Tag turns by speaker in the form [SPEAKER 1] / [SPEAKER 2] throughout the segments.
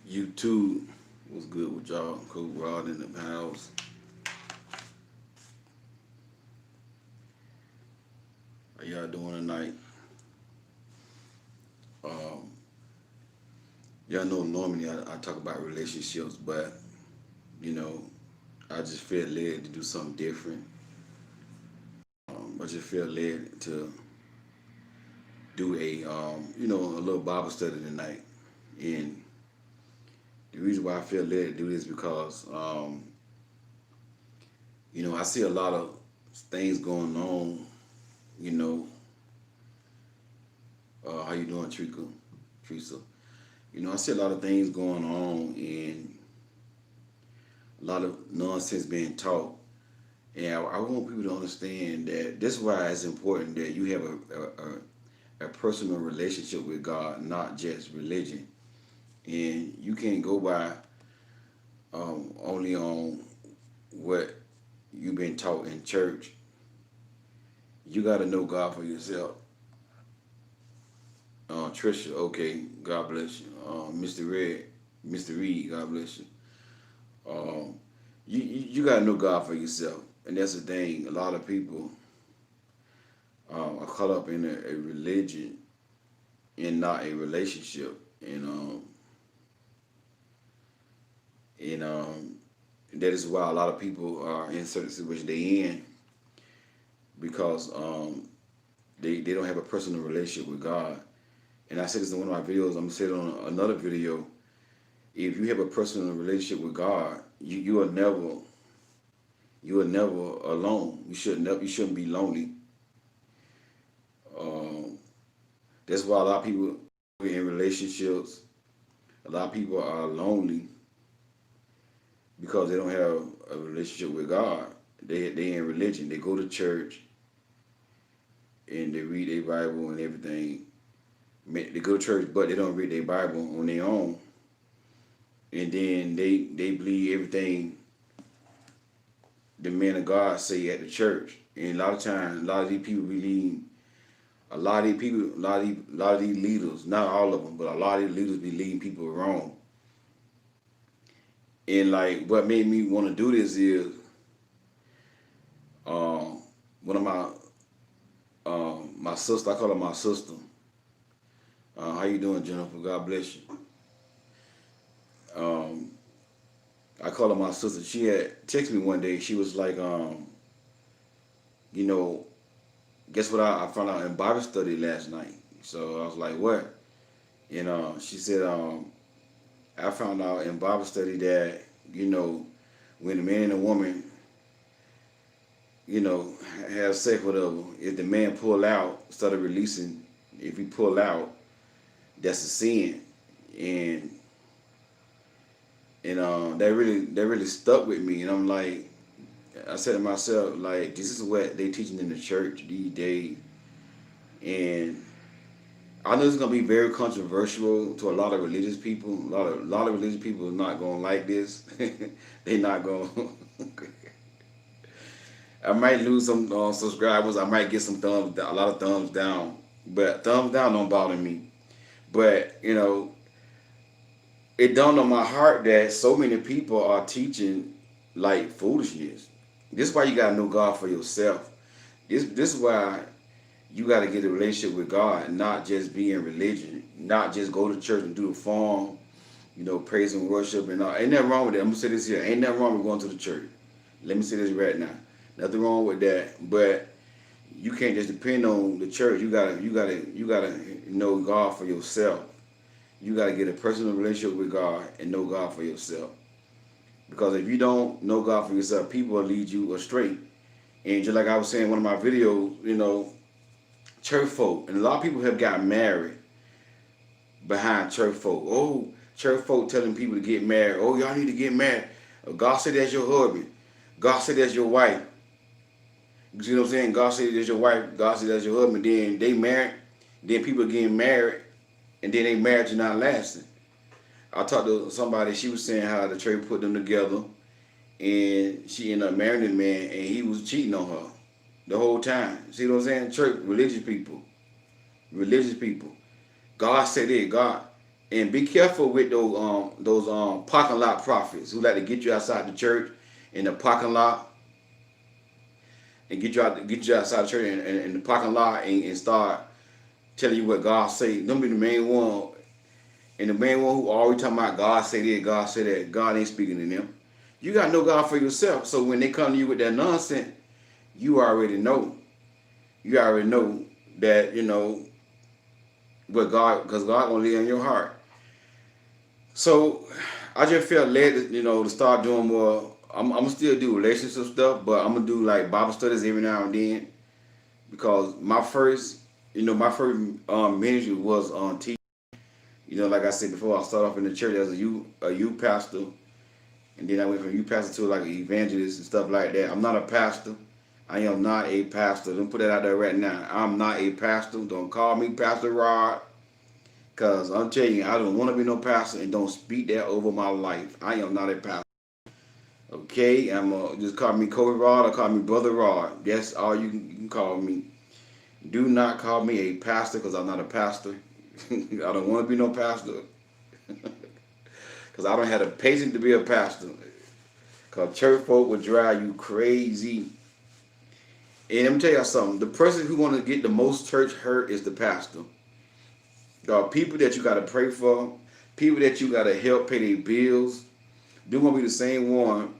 [SPEAKER 1] YouTube was good with y'all. Cool Rod in the house. How y'all doing tonight? Um, y'all know normally I talk about relationships, but you know, I just feel led to do something different. I just feel led to do a little Bible study tonight. And the reason why I feel led to do this because, I see a lot of things going on. You know, how you doing, Teresa? I see a lot of things going on and a lot of nonsense being taught. And I want people to understand that this is why it's important that you have a personal relationship with God, not just religion. And you can't go by only on what you've been taught in church. You got to know God for yourself. Trisha, okay, God bless you. Mr. Reed, God bless you. Um, you got to know God for yourself, and that's the thing. A lot of people are caught up in a religion and not a relationship, and that is why a lot of people are in certain situations they in because they don't have a personal relationship with God. And I said this in one of my videos. I'm gonna say it on another video. If you have a personal relationship with God, you are never alone. You shouldn't be lonely. Um, that's why a lot of people in relationships, a lot of people are lonely because they don't have a relationship with God. They in religion. They go to church and they read their Bible and everything. They go to church, but they don't read their Bible on their own. And then they believe everything the men of God say at the church. And a lot of times, a lot of these people believe, a lot of these leaders, not all of them, but a lot of these leaders be leading people wrong. And like, what made me want to do this is, um, one of my sister, I call her my sister. How you doing, Jennifer? God bless you. Um, I call her my sister. She had texted me one day. She was like, you know, guess what I found out in Bible study last night. So I was like, what? And she said, I found out in Bible study that, when a man and a woman, have sex with whatever, if the man pull out, started releasing, if he pull out, that's a sin. And that really stuck with me. And I'm like, I said to myself, like, this is what they teaching in the church these days. And I know it's gonna be very controversial to a lot of religious people. A lot of religious people are not gonna like this. They not gonna. I might lose some subscribers. I might get some a lot of thumbs down. But thumbs down don't bother me. But it dawned on my heart that so many people are teaching like foolishness. This is why you gotta know God for yourself. This is why you gotta get a relationship with God, and not just be in religion, not just go to church and do the form, praise and worship and all. Ain't nothing wrong with that. I'm gonna say this here. Ain't nothing wrong with going to the church. Let me say this right now. Nothing wrong with that. But you can't just depend on the church. You gotta know God for yourself. You gotta get a personal relationship with God and know God for yourself. Because if you don't know God for yourself, people will lead you astray. And just like I was saying in one of my videos, church folk, and a lot of people have got married behind church folk. Oh, church folk telling people to get married. Oh, y'all need to get married. God said that's your husband. God said that's your wife. You see what I'm saying? God said that's your wife. God said that's your husband. Then they married. Then people getting married, and then they marriage not lasting. I talked to somebody. She was saying how the church put them together, and she ended up marrying a man, and he was cheating on her the whole time. See what I'm saying? Church, religious people. God said it. God. And be careful with those parking lot prophets who like to get you outside the church in the parking lot and get you outside the church in the parking lot and start telling you what God say. Don't be the main one, and the main one who always talking about God say this, God say that. God ain't speaking to them. You gotta know God for yourself. So when they come to you with that nonsense, you already know. You already know that what God, because God gonna live in your heart. So I just felt led to, to start doing more. I'm gonna still do relationship stuff, but I'm gonna do like Bible studies every now and then because my first ministry was on TV. Like I said before, I started off in the church as a youth pastor, and then I went from youth pastor to like an evangelist and stuff like that. I'm not a pastor. I am not a pastor. Don't put that out there right now. I'm not a pastor. Don't call me Pastor Rod. Because I'm telling you, I don't want to be no pastor and don't speak that over my life. I am not a pastor. Okay? Just call me Kobe Rod or call me Brother Rod. That's all you can call me. Do not call me a pastor because I'm not a pastor. I don't want to be no pastor. Because I don't have the patience to be a pastor. Because church folk will drive you crazy. And let me tell you something. The person who want to get the most church hurt is the pastor. There are people that you got to pray for, people that you got to help pay their bills. They're going to be the same one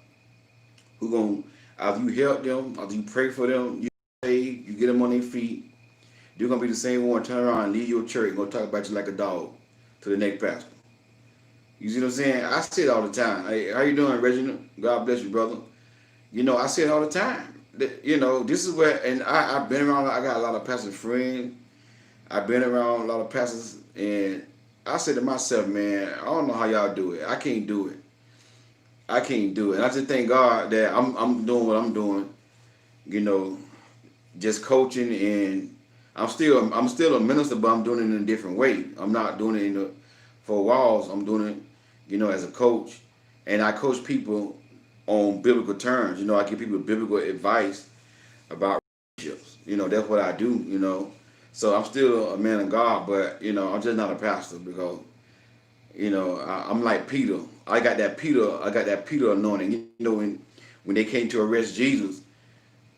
[SPEAKER 1] who going to, after you help them, after you pray for them, you pay, you get them on their feet, they're going to be the same one turn around and leave your church and go talk about you like a dog to the next pastor. You see what I'm saying? I say it all the time. Hey, how you doing, Reginald? God bless you, brother. I say it all the time. This is where, and I've been around, I got a lot of pastor friends. I've been around a lot of pastors, and I said to myself, man, I don't know how y'all do it. I can't do it. I can't do it. And I just thank God that I'm doing what I'm doing, just coaching, and I'm still a minister, but I'm doing it in a different way. I'm not doing it in the four walls. I'm doing it, as a coach, and I coach people on biblical terms. I give people biblical advice about relationships. That's what I do. So I'm still a man of God, but I'm just not a pastor because I'm like Peter. I got that Peter anointing. When they came to arrest Jesus,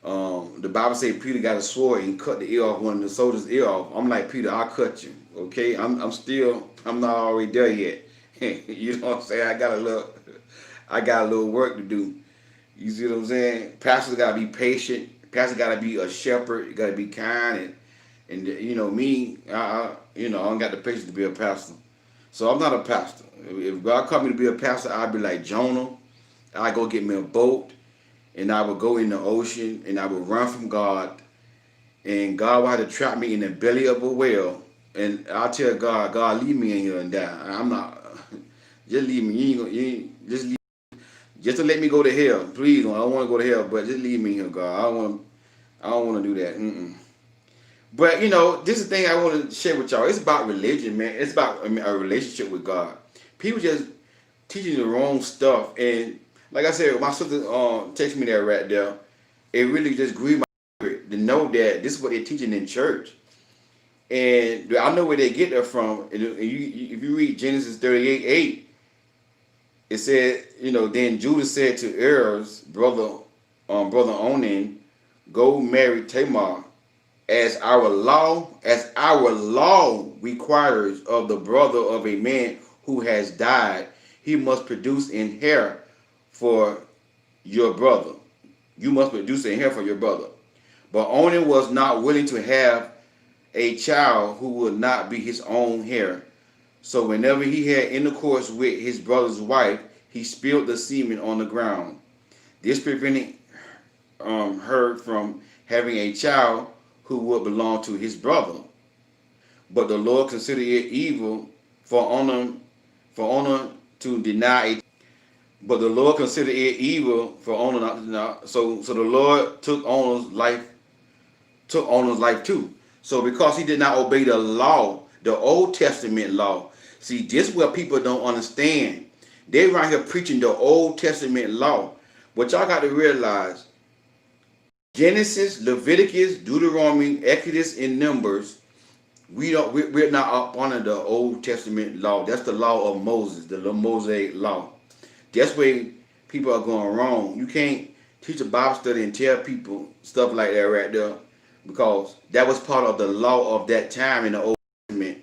[SPEAKER 1] the Bible says Peter got a sword and cut the ear off one of the soldiers' ear off. I'm like Peter, I'll cut you. Okay, I'm not already there yet. You know what I'm saying? I got a little work to do. You see what I'm saying? Pastors gotta be patient. Pastor gotta be a shepherd. You gotta be kind and me, I don't got the patience to be a pastor. So I'm not a pastor. If God called me to be a pastor, I'd be like Jonah. I'd go get me a boat, and I would go in the ocean, and I would run from God, and God would have to trap me in the belly of a whale, and I'll tell God, God, leave me in here and die. I'm not, just leave me. Just leave, just to let me go to hell, please. I don't want to go to hell, but just leave me here, God. I don't want to do that. But this is the thing I want to share with y'all. It's about religion, man. It's about a relationship with God. People just teaching the wrong stuff, and like I said, my sister texted me that right there. It really just grieved my spirit to know that this is what they're teaching in church, and I know where they get that from. And if you read Genesis 38:8, it said, then Judah said to Er's brother Onan, go marry Tamar as our law requires of the brother of a man who has died, he must produce an heir for your brother. You must produce an heir for your brother. But Onan was not willing to have a child who would not be his own heir. So whenever he had intercourse with his brother's wife, he spilled the semen on the ground. This prevented her from having a child who would belong to his brother. But the Lord considered it evil for Onan to deny it. But the Lord considered it evil for Onan not to deny. So the Lord took Onan's life too. So because he did not obey the law, the Old Testament law. See, this is what people don't understand. They right here preaching the Old Testament law. But y'all got to realize Genesis, Leviticus, Deuteronomy, Exodus, and Numbers we're not up under the Old Testament law. That's the law of Moses, the Mosaic law. That's where people are going wrong. You can't teach a Bible study and tell people stuff like that right there, because that was part of the law of that time in the Old Testament.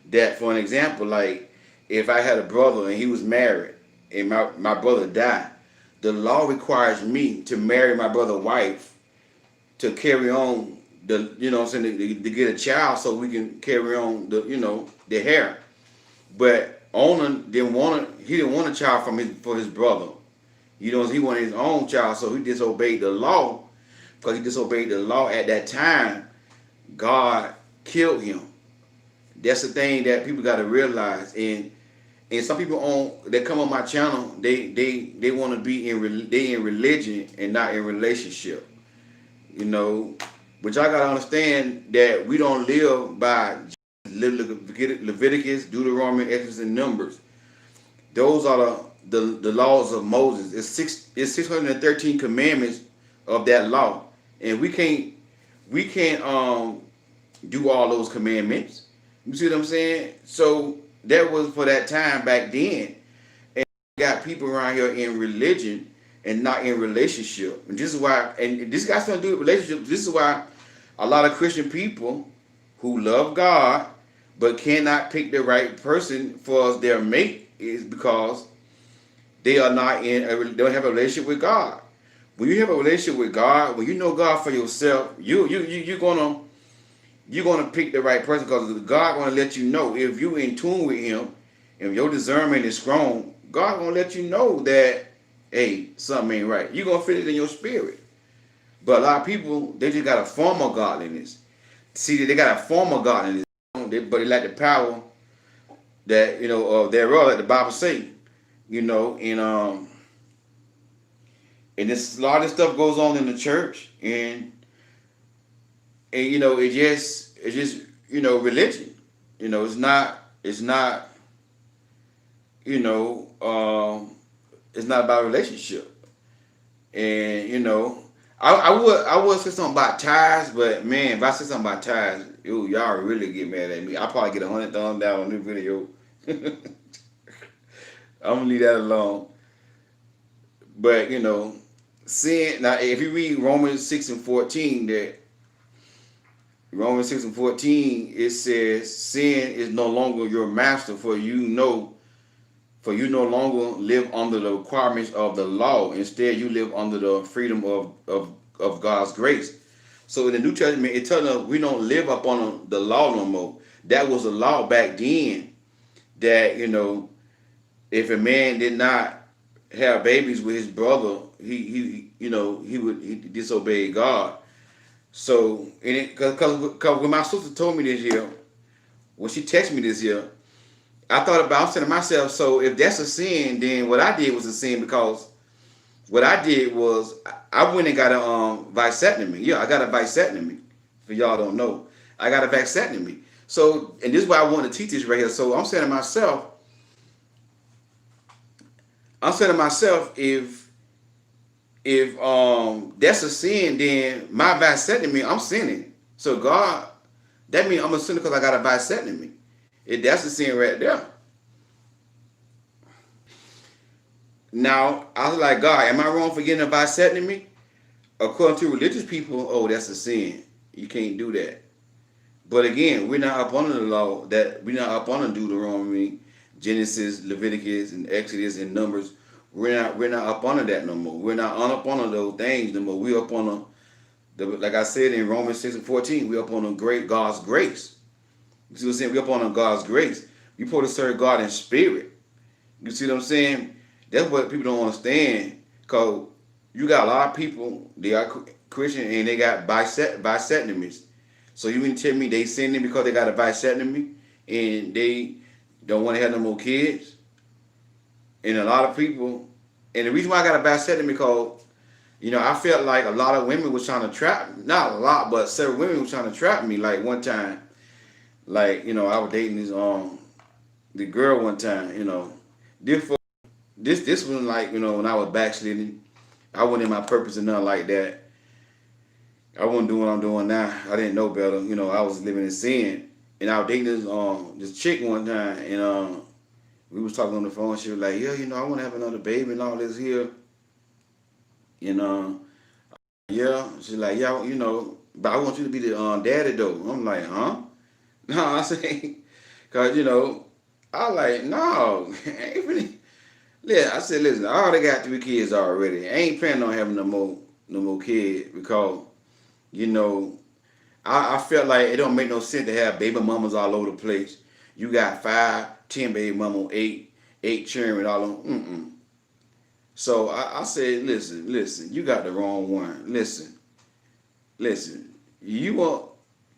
[SPEAKER 1] That, for an example, like if I had a brother and he was married and my brother died, the law requires me to marry my brother's wife to carry on the, you know what I'm saying, to get a child so we can carry on the, the hair. But Onan he didn't want a child for his brother. He wanted his own child, so he disobeyed the law. Because he disobeyed the law at that time, God killed him. That's the thing that people got to realize. And some people that come on my channel, they want to be in religion and not in relationship. You know, but y'all gotta understand that we don't live by Leviticus, Deuteronomy, Exodus, and Numbers. Those are the laws of Moses. It's 613 commandments of that law, and we can't do all those commandments. You see what I'm saying? So that was for that time back then. And we got people around here in religion and not in relationship. And this is why, and this got something to do with relationships. This is why a lot of Christian people who love God but cannot pick the right person for their mate is because they are not they don't have a relationship with God. When you have a relationship with God, when you know God for yourself, you're gonna pick the right person, because God gonna let you know if you in tune with Him, if your discernment is strong. God gonna let you know that, hey, something ain't right. You're gonna feel it in your spirit. But a lot of people, they just got a form of godliness. See, they got a form of godliness, but they lack the power that thereof, like the Bible say. And this a lot of this stuff goes on in the church, and it's just religion. It's not you know it's not about relationship. And I would say something about tithes, but man, if I say something about tithes, y'all really get mad at me. I probably get 100 thumbs down on this video. I'm gonna leave that alone. But sin. Now, if you read Romans 6:14, it says, "Sin is no longer your master, for you no longer live under the requirements of the law. Instead, you live under the freedom of God's grace." So in the New Testament, it tells us we don't live up on the law no more. That was the law back then. That if a man did not have babies with his brother, he disobeyed God. So because when my sister told me this year, when she texted me this year, I'm saying to myself, so if that's a sin, then what I did was a sin, because what I did was I went and got a vasectomy. Yeah, I got a vasectomy. For y'all don't know, I got a vasectomy. So, and this is why I want to teach this right here. So I'm saying to myself, if that's a sin, then my vasectomy, I'm sinning. So God, that means I'm a sinner because I got a vasectomy. That's a sin right there. Now, I was like, God, am I wrong for getting a vasectomy? According to religious people, oh, that's a sin. You can't do that. But again, we're not up under the law, that we're not up under Deuteronomy, Genesis, Leviticus, and Exodus, and Numbers. We're not up under that no more. We're not up under those things no more. We're up on like I said in Romans 6:14, we're up on the great God's grace. You see what I'm saying? We're up on God's grace. We supposed to serve God in spirit. You see what I'm saying? That's what people don't understand. Because you got a lot of people, they are Christian and they got vasectomies. So you mean to tell me they sinning because they got a vasectomy and they don't want to have no more kids? And a lot of people, and the reason why I got a vasectomy because, I felt like a lot of women was trying to trap, not a lot, but several women was trying to trap me. Like one time, like, I was dating the girl one time, this was like, when I was backsliding, I wasn't in my purpose and nothing like that. I wasn't doing what I'm doing now. I didn't know better. I was living in sin. and I was dating this chick one time, and we was talking on the phone. She was like, "Yeah, I want to have another baby and all this here." And yeah, she's like, "Yeah, but I want you to be the daddy though." I'm like, "Huh?" No, I say, cause I like, no, ain't really. Yeah, I said, listen, I already got 3 kids already. I ain't planning on having no more kids because you know I felt like it don't make no sense to have baby mamas all over the place. You got 5, 10 baby mamas, eight children all on. So I said, listen, you got the wrong one. Listen, you want.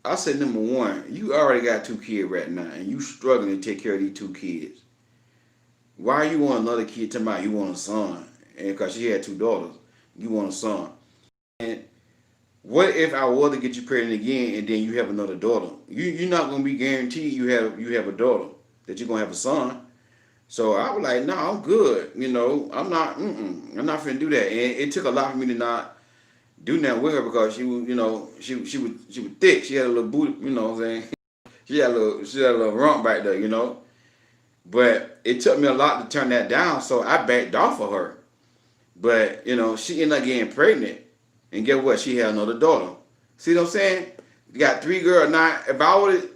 [SPEAKER 1] I said, number one, you already got 2 kids right now, and you struggling to take care of these 2 kids. Why you want another kid? Talking about you want a son, and because she had 2 daughters, you want a son. And what if I were to get you pregnant again, and then you have another daughter? You're not gonna be guaranteed you have a daughter that you're gonna have a son. So I was like, no, I'm good. I'm not. I'm not finna do that. And it took a lot for me to not do that with her because she was, she was thick. She had a little booty. You know what I'm saying? She had a little rump back there. But it took me a lot to turn that down, so I backed off of her. But she ended up getting pregnant, and guess what? She had another daughter. See what I'm saying? You got 3 girls now. If I would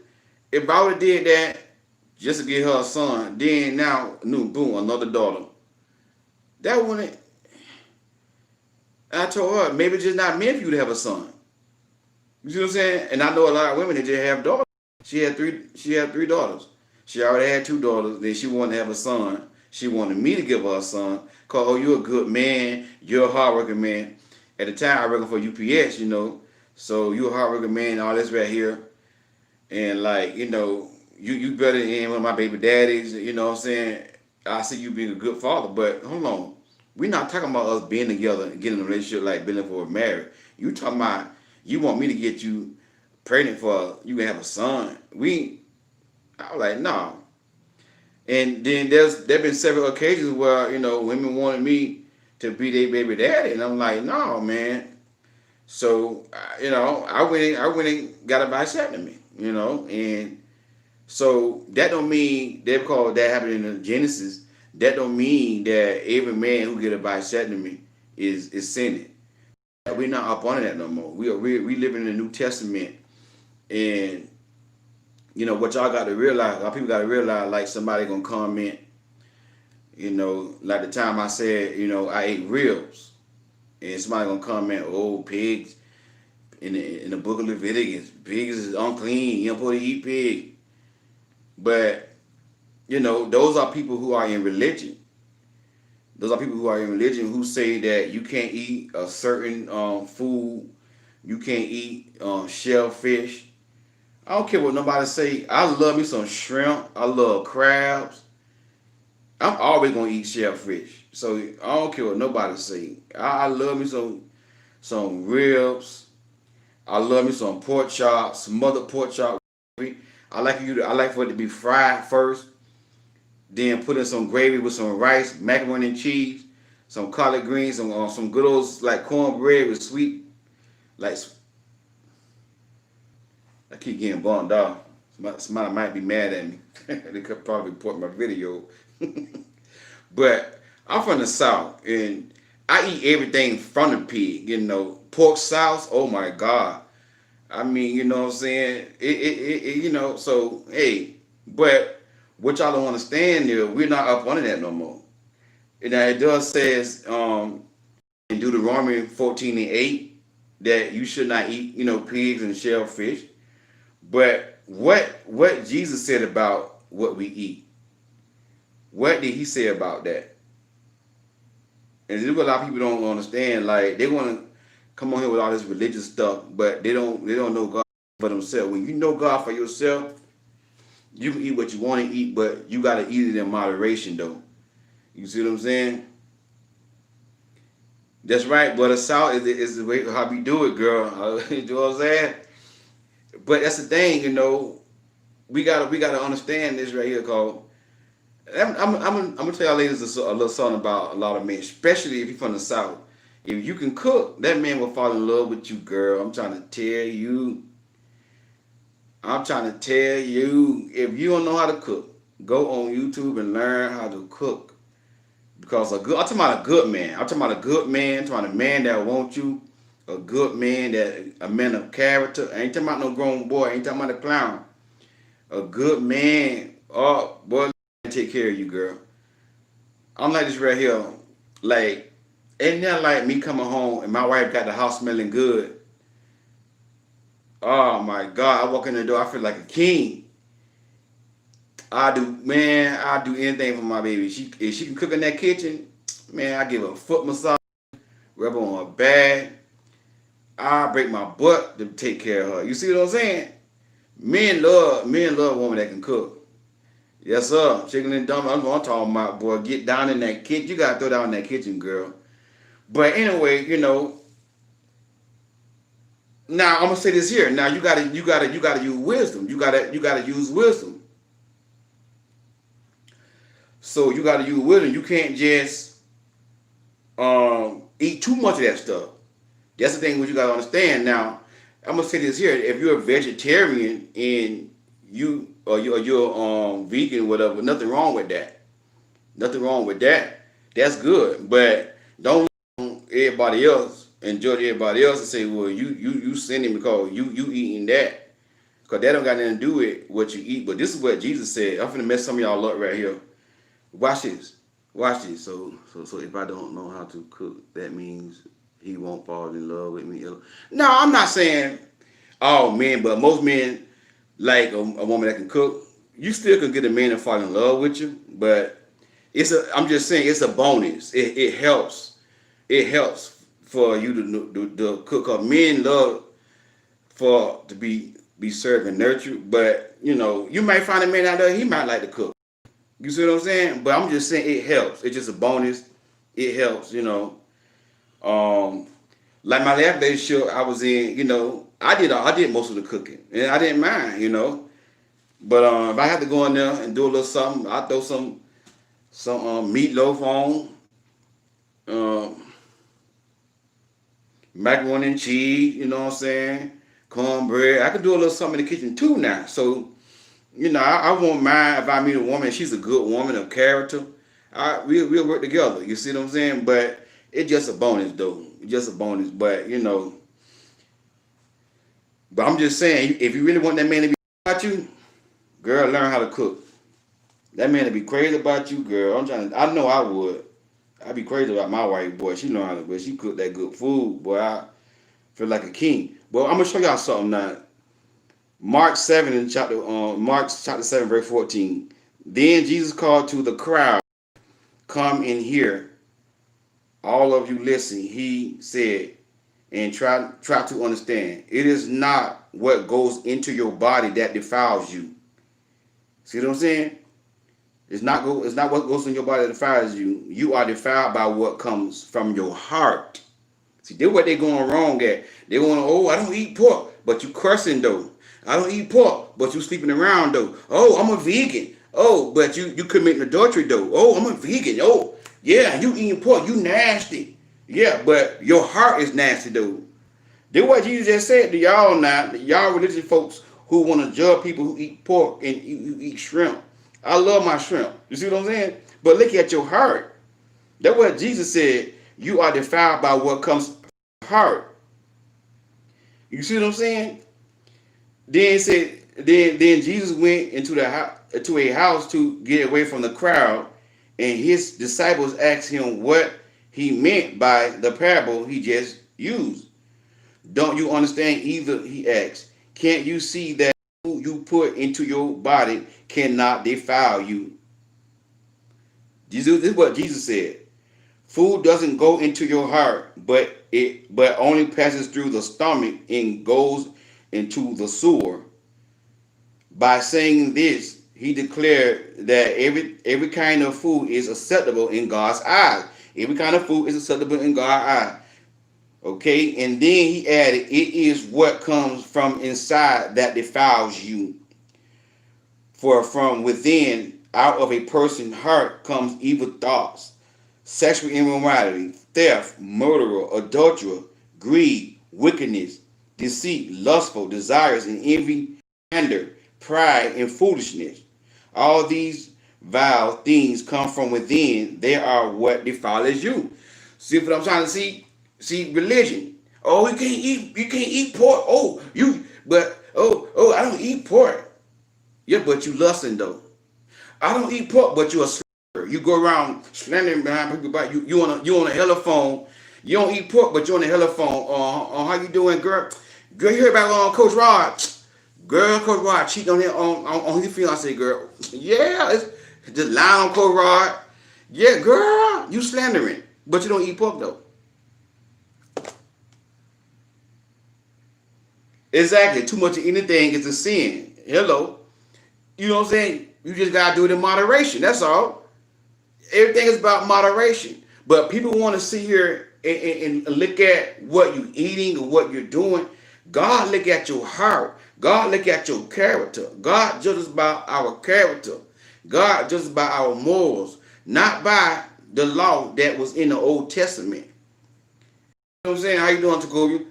[SPEAKER 1] have did that just to get her a son, then now new boom another daughter. That wouldn't. I told her maybe just not meant for you to have a son. You see what I'm saying? And I know a lot of women that just have daughters. She had three. She had 3 daughters. She already had 2 daughters. Then she wanted to have a son. She wanted me to give her a son. Cause you're a good man. You're a hardworking man. At the time, I working for UPS. So you're a hardworking man. All this right here, and like you better than one of my baby daddies. You know what I'm saying? I see you being a good father. But hold on, we're not talking about us being together and getting in a relationship like being for married. You talking about you want me to get you pregnant for you can have a son. I was like, no. And then there been several occasions where women wanted me to be their baby daddy, and I'm like, no, man. So I went and got a vasectomy, and so that don't mean they call that happened in the Genesis. That don't mean that every man who get a vasectomy is sinning. We're not up on that no more. We living in the New Testament, and what y'all got to realize. Our people got to realize, like somebody gonna comment, like the time I said, I ate ribs, and somebody gonna comment, oh, pigs in the book of Leviticus, pigs is unclean. You don't supposed to eat pig. But those are people who are in religion. Those are people who are in religion who say that you can't eat a certain food. You can't eat shellfish. I don't care what nobody say. I love me some shrimp. I love crabs. I'm always gonna eat shellfish. So I don't care what nobody say. I love me some ribs. I love me some pork chops, smothered pork chop. I like for it to be fried first, then put in some gravy with some rice, macaroni and cheese, some collard greens, some good old like cornbread with sweet. Like I keep getting bumped off. Somebody might be mad at me. They could probably report my video. But I'm from the South, and I eat everything from the pig. Pork sauce. Oh my God. I mean, you know what I'm saying? So hey, but what y'all don't understand is we're not up under that no more. Now it does says in Deuteronomy 14:8 that you should not eat, pigs and shellfish. But what Jesus said about what we eat? What did he say about that? And there's a lot of people don't understand. Like they want to come on here with all this religious stuff, but they don't know God for themselves. When you know God for yourself, you can eat what you want to eat, but you got to eat it in moderation, though. You see what I'm saying? That's right, but the salt is the way how we do it, girl. You know what I'm saying? But that's the thing, we gotta understand this right here, cause I'm gonna tell y'all ladies a little something about a lot of men, especially if you're from the South. If you can cook, that man will fall in love with you, girl. I'm trying to tell you. I'm trying to tell you, if you don't know how to cook, go on YouTube and learn how to cook. Because I'm talking about a good man. I'm talking about a good man. I'm talking about a man that wants you. A good man, that a man of character. I ain't talking about no grown boy. I ain't talking about a clown. A good man. Oh, boy, take care of you, girl. I'm like this right here. Like, ain't that like me coming home and my wife got the house smelling good? Oh my God! I walk in the door, I feel like a king. I do, man. I do anything for my baby. She if she can cook in that kitchen, man. I give her a foot massage, rub her on her back. I break my butt to take care of her. You see what I'm saying? Men love a woman that can cook. Yes, sir. Chicken and dumplings. I'm going to talk about, boy. Get down in that kitchen. You gotta throw down in that kitchen, girl. But anyway, now I'm gonna say this here. Now you gotta use wisdom. You gotta use wisdom. So you gotta use wisdom. You can't just eat too much of that stuff. That's the thing what you gotta understand. Now I'm gonna say this here. If you're a vegetarian and you're vegan, or whatever, nothing wrong with that. Nothing wrong with that. That's good. But don't let everybody else and judge everybody else and say, well, you sinning because you eating that. Because that don't got nothing to do with what you eat. But this is what Jesus said. I'm finna mess some of y'all up right here. Watch this. Watch this. So if I don't know how to cook, that means he won't fall in love with me. No, I'm not saying all men, but most men like a woman that can cook. You still can get a man to fall in love with you, but I'm just saying it's a bonus. It helps. It helps for you to cook up. Men love for to be served and nurtured, but you might find a man out there he might like to cook. You see what I'm saying? But I'm just saying it helps. It's just a bonus. It helps. Um, like my last relationship I was in, I did most of the cooking, and I didn't mind. But if I had to go in there and do a little something, I throw some meatloaf on, um, macaroni and cheese. You know what I'm saying? Cornbread. I could do a little something in the kitchen too now. So I won't mind if I meet a woman. She's a good woman of character. We'll work together. You see what I'm saying? But it's just a bonus, though. It's just a bonus. But I'm just saying, if you really want that man to be about you, girl, learn how to cook. That man to be crazy about you, girl. I know I would. I'd be crazy about my wife, boy. She know how to, but she cook that good food, boy. I feel like a king. Well, I'm gonna show y'all something now. Mark chapter 7, verse 14. Then Jesus called to the crowd, "Come in here, all of you listen," he said, "and try to understand. It is not what goes into your body that defiles you." See what I'm saying? It's not what goes in your body that defiles you. You are defiled by what comes from your heart. See, they're what they're going wrong at. They want to, oh, I don't eat pork, but you cursing though. I don't eat pork, but you sleeping around though. Oh, I'm a vegan. Oh, but you committing adultery though. Oh, I'm a vegan. Oh, yeah, you eating pork. You nasty. Yeah, but your heart is nasty though. Did what Jesus just said to y'all now, y'all religious folks who want to judge people who eat pork and who eat shrimp. I love my shrimp. You see what I'm saying? But look at your heart. That's what Jesus said. You are defiled by what comes from your heart. You see what I'm saying? Then said, then Jesus went into the house to a house to get away from the crowd, and his disciples asked him what he meant by the parable he just used. Don't you understand either? He asked. Can't you see that food you put into your body cannot defile you? This is what Jesus said. Food doesn't go into your heart, but only passes through the stomach and goes into the sewer. By saying this, he declared that every kind of food is acceptable in God's eyes. Every kind of food is acceptable in God's eyes. Okay, and then he added, it is what comes from inside that defiles you. For from within, out of a person's heart comes evil thoughts, sexual immorality, theft, murder, adultery, greed, wickedness, deceit, lustful desires, and envy, slander, pride, and foolishness. All these vile things come from within. They are what defiles you. See what I'm trying to see? See religion. Oh, you can't eat pork. Oh, I don't eat pork. Yeah, but you lusting though. I don't eat pork, but you a slanderer. You go around slandering behind people about you on a telephone. You don't eat pork, but you on a telephone. How you doing, girl? Girl, you heard about Coach Rod? Girl, Coach Rod cheating on him on his fiance, girl. Yeah, it's just lying on Coach Rod. Yeah, girl, you slandering, but you don't eat pork though. Exactly. Too much of anything is a sin. Hello. You know what I'm saying? You just gotta do it in moderation. That's all. Everything is about moderation. But people want to sit here and look at what you're eating or what you're doing. God look at your heart. God look at your character. God judges by our character. God judges by our morals, not by the law that was in the Old Testament. You know what I'm saying? How you doing, Tacovia?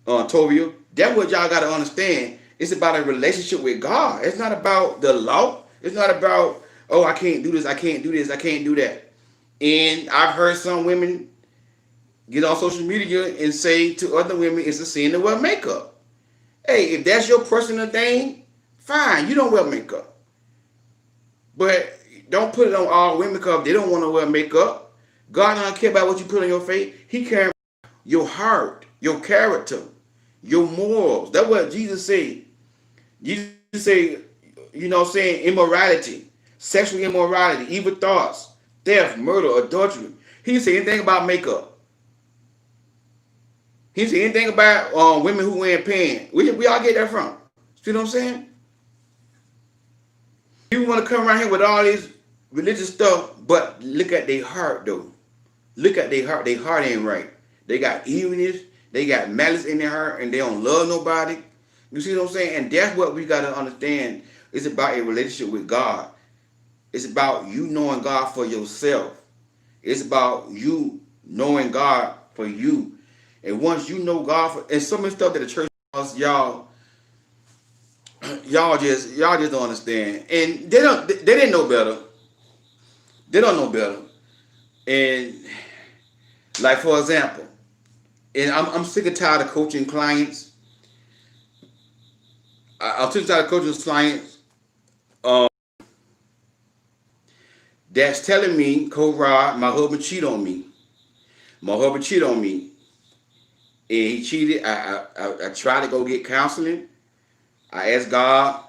[SPEAKER 1] Tovia? That's what y'all got to understand. It's about a relationship with God. It's not about the law. It's not about, oh, I can't do this, I can't do this, I can't do that. And I've heard some women get on social media and say to other women it's a sin to wear makeup. Hey, if that's your personal thing, fine, you don't wear makeup. But don't put it on all women because they don't want to wear makeup. God don't care about what you put on your face. He cares about your heart, your character, your morals. That's what Jesus said. Jesus said, you know what I'm saying, immorality, sexual immorality, evil thoughts, theft, murder, adultery. He didn't say anything about makeup. He didn't say anything about women who wear pants. We all get that from. See what I'm saying? People want to come around here with all this religious stuff, but look at their heart though. Look at their heart. Their heart ain't right. They got evilness. They got malice in their heart, and they don't love nobody. You see what I'm saying? And that's what we got to understand. It's about a relationship with God. It's about you knowing God for yourself. It's about you knowing God for you. And once you know God for, and some of the stuff that the church does, y'all just don't understand. And they didn't know better. They don't know better. And like for example, and I'm sick and tired of coaching clients. I'm sick and tired of coaching clients that's telling me, Coach Rod, my husband cheated on me. My husband cheated on me. And he cheated. I tried to go get counseling. I asked God.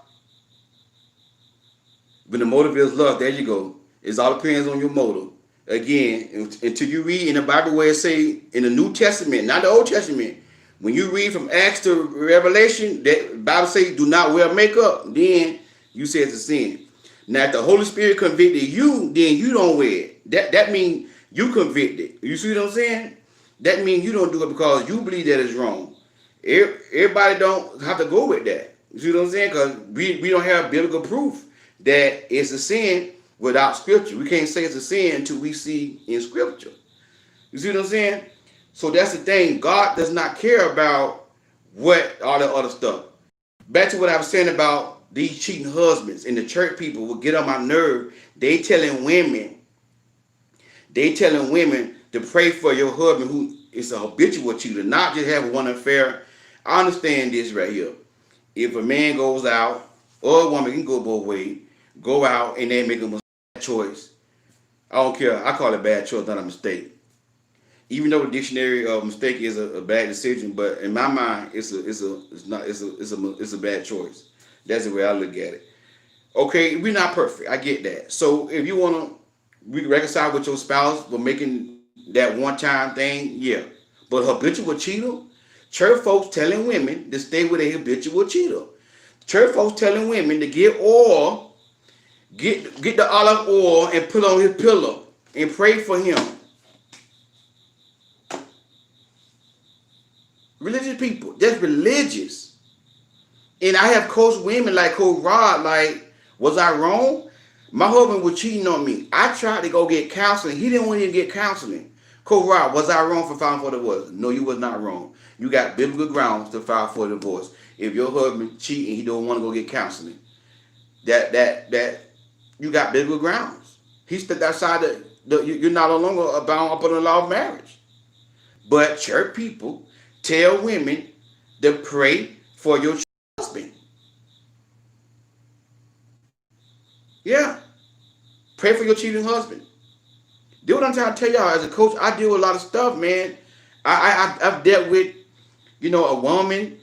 [SPEAKER 1] When the motive is love, there you go. It all depends on your motive. Again, until you read in the Bible where it say in the New Testament, not the Old Testament, when you read from Acts to Revelation, that Bible say do not wear makeup, then you say it's a sin. Now if the Holy Spirit convicted you, then you don't wear it. That means you convicted. You see what I'm saying? That means you don't do it because you believe that it's wrong. Everybody don't have to go with that. You see what I'm saying? Because we don't have biblical proof that it's a sin without scripture. We can't say it's a sin until we see in scripture. You see what I'm saying? So that's the thing. God does not care about what all the other stuff. Back to what I was saying about these cheating husbands and the church people will get on my nerve. They telling women to pray for your husband who is a habitual cheater, not just have one affair. I understand this right here. If a man goes out, or a woman can go both ways, go out and they make a bad choice. I don't care. I call it bad choice, not a mistake. Even though the dictionary of mistake is a bad decision, but in my mind, it's a bad choice. That's the way I look at it. Okay, we're not perfect. I get that. So if you wanna reconcile with your spouse for making that one time thing, yeah. But habitual cheater, church folks telling women to stay with a habitual cheater. Church folks telling women to get oil, get the olive oil and put on his pillow and pray for him. Religious people, that's religious. And I have coached women like Coach Rod, like, was I wrong? My husband was cheating on me. I tried to go get counseling. He didn't want to get counseling. Coach Rob, was I wrong for filing for divorce? No, you was not wrong. You got biblical grounds to file for divorce. If your husband cheat and he don't want to go get counseling, that you got biblical grounds. He stepped outside you're not no longer bound up on the law of marriage. But church people tell women to pray for your husband. Yeah, pray for your cheating husband. Do what I'm trying to tell y'all. As a coach, I deal with a lot of stuff, man. I've dealt with, a woman.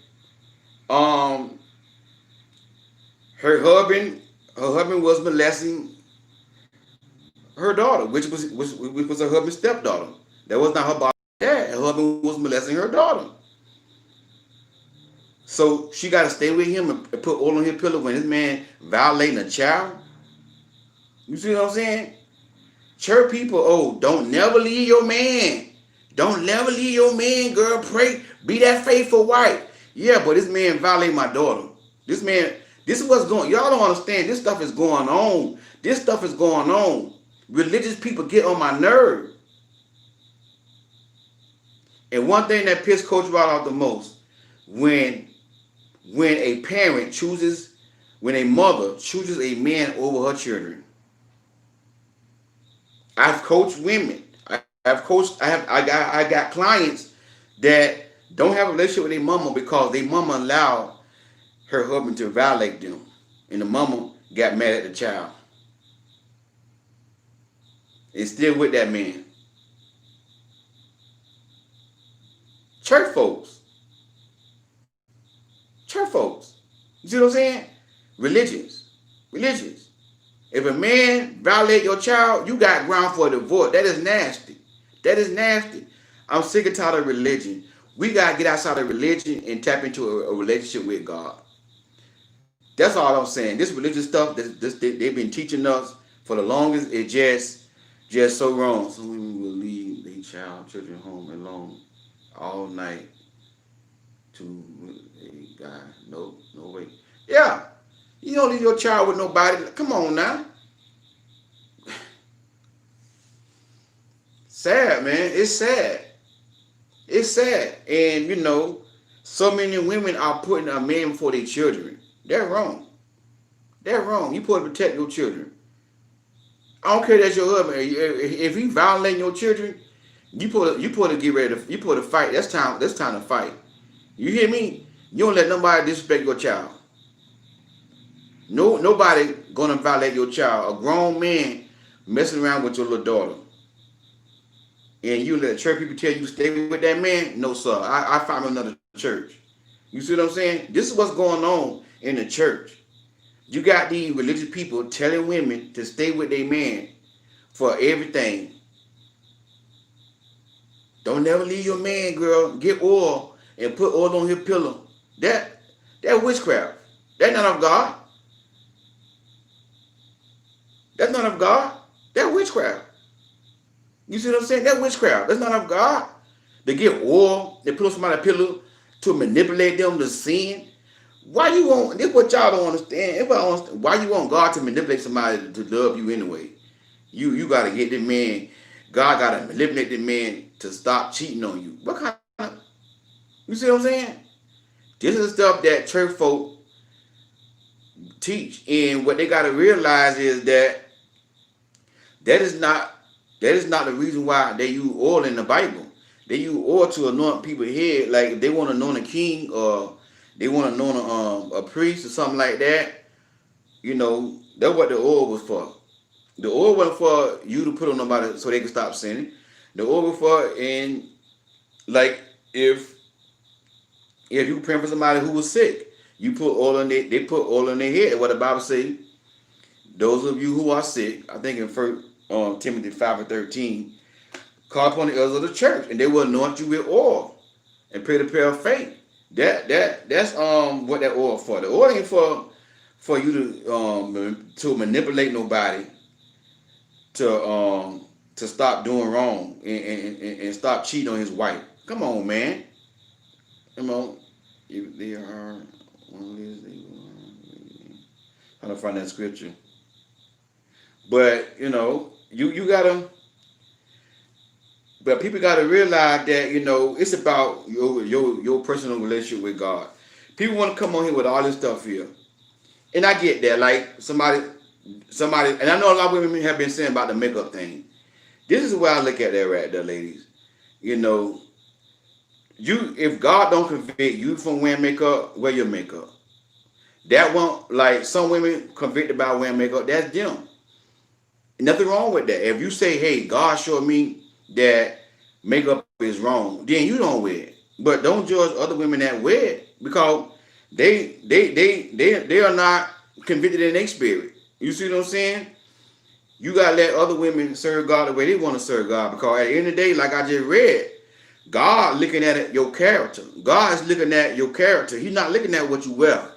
[SPEAKER 1] Um, her husband, was molesting her daughter, which was her husband's stepdaughter. That was not her body. Dad. Her husband was molesting her daughter. So she got to stay with him and put oil on his pillow when this man violating a child. You see what I'm saying? Church people, don't never leave your man. Don't never leave your man, girl. Pray. Be that faithful wife. Yeah, but this man violated my daughter. This is what's going. Y'all don't understand. This stuff is going on. This stuff is going on. Religious people get on my nerve. And one thing that pissed Coach Rod off the most, when a parent chooses, when a mother chooses a man over her children. I've coached women. I got clients that don't have a relationship with their mama because their mama allowed her husband to violate them, and the mama got mad at the child and still with that man. Church folks, church folks. You see what I'm saying? Religions. If a man violate your child, you got ground for a divorce. That is nasty. That is nasty. I'm sick and tired of religion. We gotta get outside of religion and tap into a relationship with God. That's all I'm saying. This religious stuff they've been teaching us for the longest, it just so wrong. Some women will leave their children home alone all night to a guy. No way. Yeah. You don't leave your child with nobody. Come on now. Sad, man. It's sad. It's sad. And so many women are putting a man before their children. They're wrong. They're wrong. You supposed to protect your children. I don't care that's your husband. If he violating your children, you put to get ready to you put to fight. That's time. That's time to fight. You hear me? You don't let nobody disrespect your child. Nobody gonna violate your child. A grown man messing around with your little daughter, and you let church people tell you to stay with that man. No, sir. I found another church. You see what I'm saying? This is what's going on in the church. You got these religious people telling women to stay with their man for everything. Don't never leave your man, girl. Get oil and put oil on his pillow. That witchcraft. That's not of God. That's not of God. That witchcraft. You see what I'm saying? That witchcraft. That's not of God. They get oil, they put on somebody's pillow to manipulate them to sin. Why you want this? What y'all don't understand? Why you want God to manipulate somebody to love you anyway? You gotta get the man. God gotta manipulate the man to stop cheating on you. What kind of, you see what I'm saying? This is stuff that church folk teach, and what they gotta realize is that is not the reason why they use oil in the Bible. They use oil to anoint people's head, like if they want to anoint a king or they want to anoint a priest or something like that. That's what the oil was for. The oil wasn't for you to put on nobody so they can stop sinning. The oil was for, and like if you praying for somebody who was sick, you put oil on they put oil on their head. What the Bible say, those of you who are sick, I think in First Timothy 5:13, call upon the elders of the church, and they will anoint you with oil and pray the prayer of faith. That's what that oil for. The oil ain't for you to manipulate nobody to stop doing wrong and stop cheating on his wife. Come on, man. Come on. If they are one of these, how to find that scripture. But you gotta. But people got to realize that it's about your personal relationship with God. People want to come on here with all this stuff here, and I get that. Like somebody, and I know a lot of women have been saying about the makeup thing. This is where I look at that right there, ladies. You know, you if God don't convict you from wearing makeup, wear your makeup. That won't like some women convicted about wearing makeup. That's them. Nothing wrong with that. If you say, "Hey, God showed me that makeup is wrong," then you don't wear it. But don't judge other women that wear it because they are not convicted in their spirit. You see what I'm saying? You gotta let other women serve God the way they want to serve God because at the end of the day, like I just read, God looking at it, your character. God is looking at your character. He's not looking at what you wear as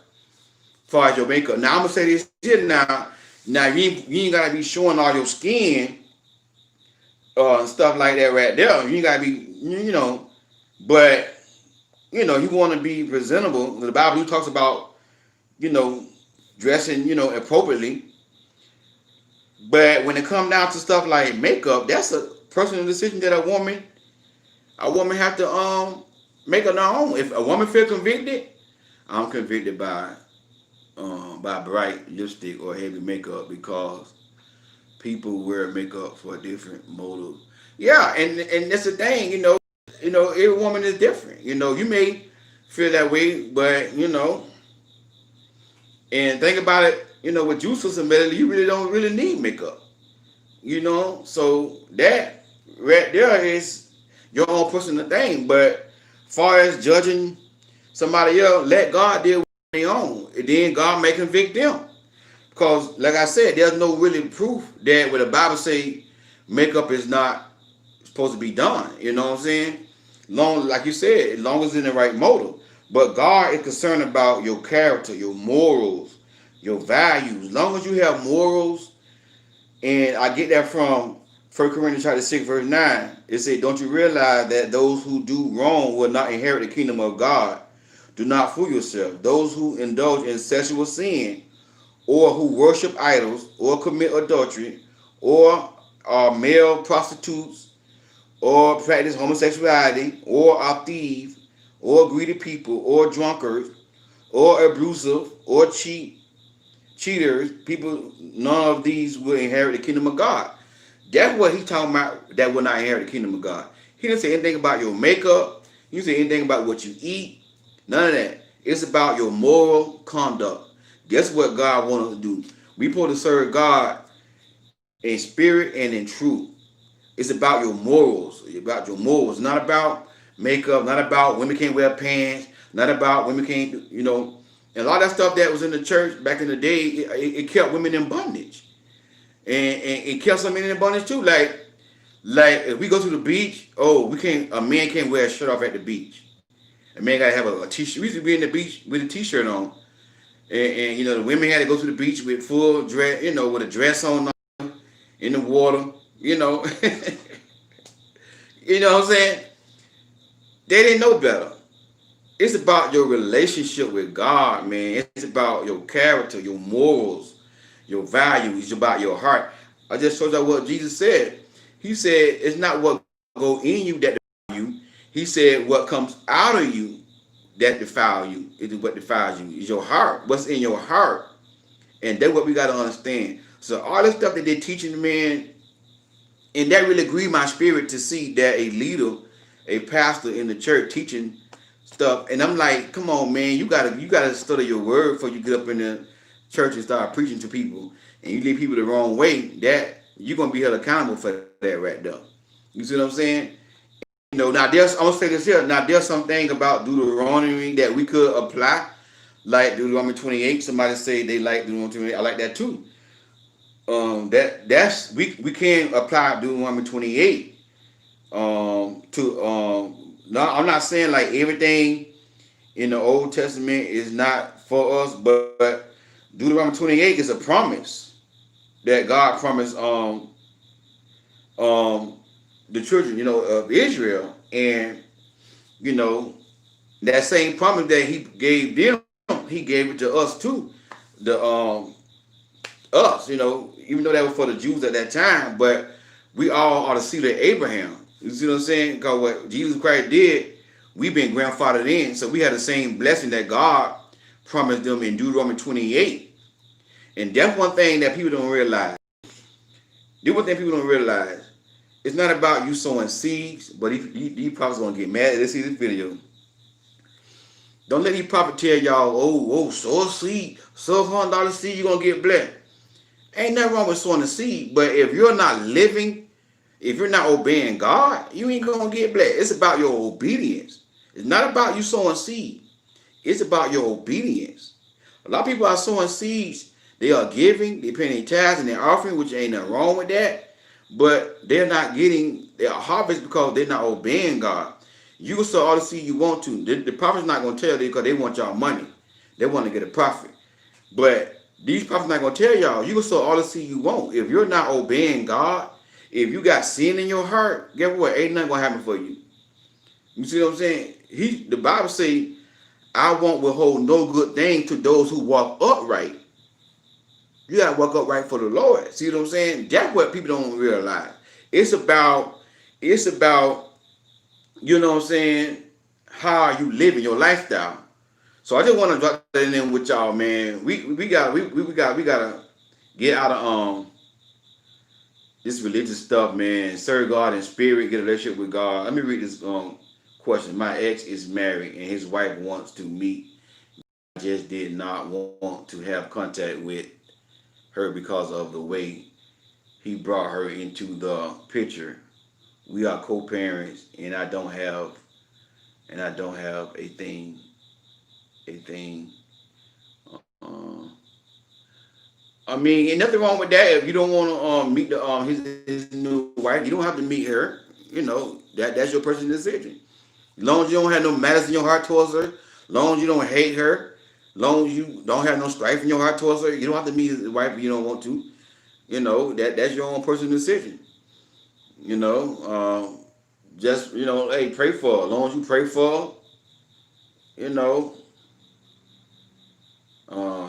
[SPEAKER 1] far as your makeup. Now I'm gonna say this here now. Now you ain't gotta be showing all your skin and stuff like that right there. You ain't gotta be but you want to be presentable. The Bible talks about you know dressing appropriately. But when it comes down to stuff like makeup, that's a personal decision that a woman have to make on her own. If a woman feel convicted, I'm convicted by bright lipstick or heavy makeup because people wear makeup for a different motive. Yeah, and that's the thing. Every woman is different. You may feel that way, but and think about it. With you, Sister Melody, you really don't really need makeup. So that right there is your own personal thing. But far as judging somebody else, let God deal with their own. And then God may convict them. Because like I said, there's no really proof that what the Bible say makeup is not supposed to be done. You know what I'm saying? Long like you said, as long as it's in the right motive. But God is concerned about your character, your morals, your values. As long as you have morals, and I get that from 1 Corinthians chapter 6, verse 9. It said, "Don't you realize that those who do wrong will not inherit the kingdom of God? Do not fool yourself. Those who indulge in sexual sin, or who worship idols, or commit adultery, or are male prostitutes, or practice homosexuality, or are thieves, or greedy people, or drunkards, or abusive, or cheaters, people, none of these will inherit the kingdom of God." That's what he's talking about, that will not inherit the kingdom of God. He didn't say anything about your makeup. He didn't say anything about what you eat. None of that. It's about your moral conduct. That's what God wants us to do. We supposed to serve God in spirit and in truth. It's about your morals. It's about your morals. Not about makeup. Not about women can't wear pants. Not about women can't. And a lot of that stuff that was in the church back in the day, it kept women in bondage. And it kept some men in bondage too. Like if we go to the beach, oh, we can't. A man can't wear a shirt off at the beach. A man gotta have a t-shirt. We used to be in the beach with a t-shirt on, and the women had to go to the beach with full dress, with a dress on in the water. You know, you know what I'm saying? They didn't know better. It's about your relationship with God, man. It's about your character, your morals, your values. It's about your heart. I just told you what Jesus said. He said it's not what go in you that defile you. He said what comes out of you that defile you. It is what defiles you. Is your heart. What's in your heart. And that's what we got to understand. So all the stuff that they're teaching the man, and that really grieved my spirit to see that a leader, a pastor in the church teaching stuff. And I'm like, come on, man, you gotta study your word before you get up in the church and start preaching to people, and you lead people the wrong way. That you're gonna be held accountable for that right there. You see what I'm saying? Now there's I'm gonna say this here. Now there's something about Deuteronomy that we could apply, like Deuteronomy 28. Somebody say they like Deuteronomy 28. I like that too. That's we can apply Deuteronomy 28 to no, I'm not saying like everything in the Old Testament is not for us, but Deuteronomy 28 is a promise that God promised um the children, of Israel. And you know that same promise that he gave them, he gave it to us too. The us, even though that was for the Jews at that time, but we all are the seed of Abraham. You see what I'm saying? Because what Jesus Christ did, we've been grandfathered in, so we had the same blessing that God promised them in Deuteronomy 28. And that's one thing that people don't realize. The one thing people don't realize. It's not about you sowing seeds, but these prophets gonna get mad. Let's see this video. Don't let these prophets tell y'all, sow a seed, sow $100 seed, you're gonna get blessed. Ain't nothing wrong with sowing a seed, but if you're not living, if you're not obeying God, you ain't gonna get blessed. It's about your obedience. It's not about you sowing seed. It's about your obedience. A lot of people are sowing seeds. They are giving, they paying their tithes and their offering, which ain't nothing wrong with that. But they're not getting their harvest because they're not obeying God. You can sow all the seed you want to. The prophet's not gonna tell you because they want y'all money. They want to get a profit. But these prophets not gonna tell y'all. You can sow all the seed you want. If you're not obeying God, if you got sin in your heart, guess what? Ain't nothing gonna happen for you. You see what I'm saying? The Bible say, I won't withhold no good thing to those who walk upright. You gotta walk upright for the Lord. See what I'm saying? That's what people don't realize. It's about, you know what I'm saying, how are you living your lifestyle. So I just want to drop that in with y'all, man. We gotta get out of this religious stuff, man. Serve God in spirit, get a relationship with God. Let me read this question. My ex is married and his wife wants to meet. I just did not want to have contact with her because of the way he brought her into the picture. We are co-parents, and I don't have a thing. Uh, I mean, ain't nothing wrong with that. If you don't want to meet his new wife, you don't have to meet her. You know that's your personal decision. As long as you don't have no malice in your heart towards her, as long as you don't hate her, as long as you don't have no strife in your heart towards her, you don't have to meet his wife if you don't want to. You know that's your own personal decision. You know, just hey, pray for her. As long as you pray for her, you know.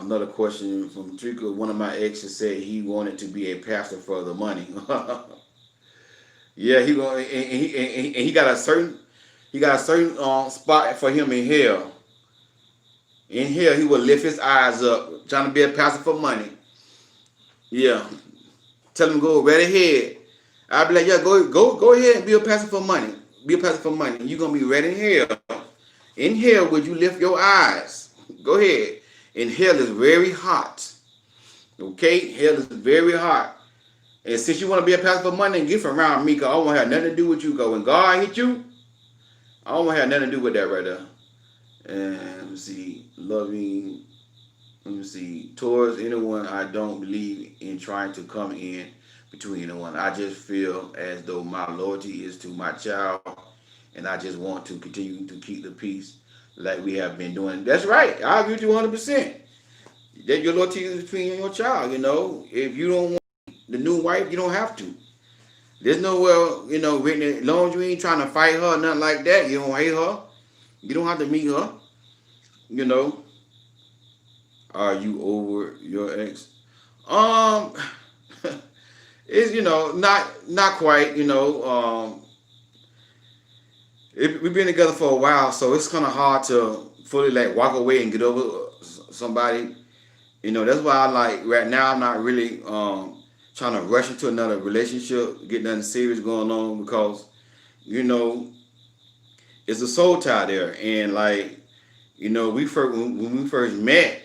[SPEAKER 1] Another question from Trika. One of my exes said he wanted to be a pastor for the money. Yeah, he going and he got a certain spot for him in hell. In hell, he will lift his eyes up, trying to be a pastor for money. Yeah, tell him go right ahead. I'll be like, yeah, go ahead and be a pastor for money. Be a pastor for money. You're gonna be right in hell. In hell, would you lift your eyes? Go ahead. And hell is very hot. Okay, hell is very hot. And since you want to be a pastor for money, get from around me, cause I don't want to have nothing to do with you. Cause when God hit you, I don't want to have nothing to do with that right there. And let me see, loving. Let me see, towards anyone, I don't believe in trying to come in between anyone. I just feel as though my loyalty is to my child, and I just want to continue to keep the peace like we have been doing. That's right. I agree with you 100%. That your loyalty is between you and your child. If you don't want the new wife, you don't have to. There's nowhere, written. As long as you ain't trying to fight her, nothing like that. You don't hate her. You don't have to meet her. You know. Are you over your ex? Um, it's not quite. We've been together for a while, so it's kind of hard to fully like walk away and get over somebody. That's why I like right now. I'm not really trying to rush into another relationship, get nothing serious going on because you know it's a soul tie there, and like we first when we first met.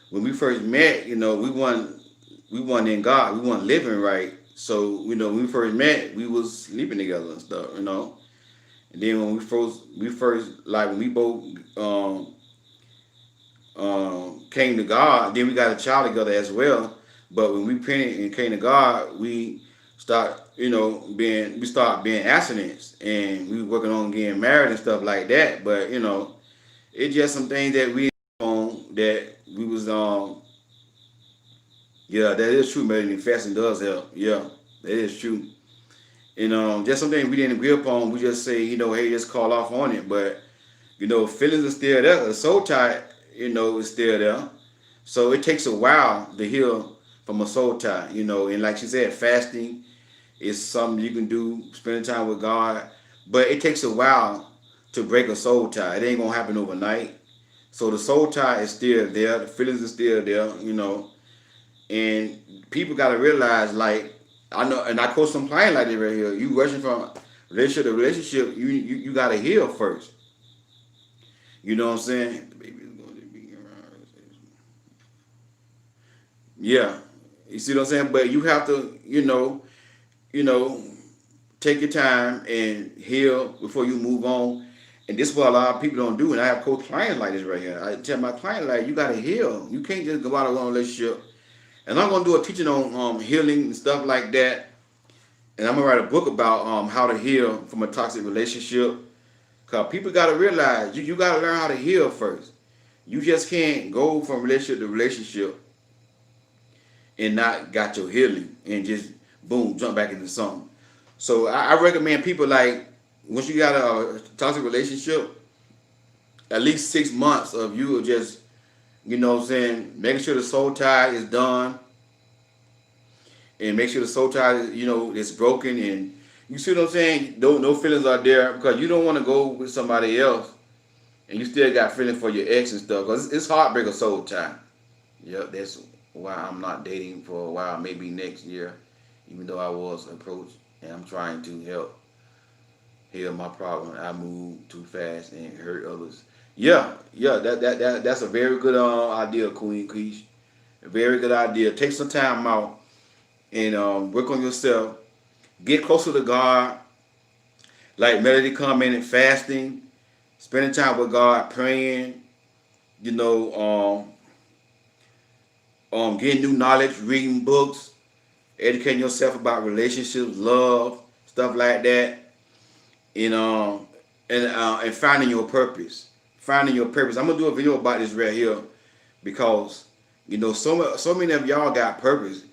[SPEAKER 1] When we first met, we weren't in God, we weren't living right. So when we first met, we was sleeping together and stuff. And then when we first like when we both came to God, then we got a child together as well. But when we repented and came to God, we start being abstinence, and we working on getting married and stuff like that. But it's just some things that we on that we was yeah, that is true, man. Fasting does help. Yeah, that is true. And just something we didn't agree upon, we just say, hey, just call off on it. But feelings are still there. The soul tie, is still there. So it takes a while to heal from a soul tie. And like she said, fasting. It's something you can do, spending time with God. But it takes a while to break a soul tie. It ain't gonna happen overnight. So the soul tie is still there. The feelings are still there, And people gotta realize, like, I know, and I quote some client like this right here. You rushing from relationship to relationship, you gotta heal first. You know what I'm saying? The baby is going to be around. Yeah. You see what I'm saying? But you have to, you know, take your time and heal before you move on. And this is what a lot of people don't do. And I have coach clients like this right here. I tell my client, like, you gotta heal. You can't just go out of one relationship. And I'm gonna do a teaching on healing and stuff like that. And I'm gonna write a book about how to heal from a toxic relationship. Cause people gotta realize you gotta learn how to heal first. You just can't go from relationship to relationship and not got your healing and just boom jump back into something. So I recommend people, like, once you got a toxic relationship, at least 6 months of you just, what I'm saying, making sure the soul tie is done and make sure the soul tie is, is broken, and you see what I'm saying? No feelings are there, because you don't want to go with somebody else and you still got feelings for your ex and stuff, because it's heartbreak a soul tie. Yep, that's why I'm not dating for a while, maybe next year, even though I was approached, and I'm trying to help heal my problem. I move too fast and hurt others. Yeah, that's a very good idea, Queen Keish. A very good idea. Take some time out and work on yourself. Get closer to God, like Melody commented, fasting, spending time with God, praying, you know, getting new knowledge, reading books, educating yourself about relationships, love, stuff like that, and and finding your purpose. Finding your purpose. I'm gonna do a video about this right here because so many of y'all got purpose,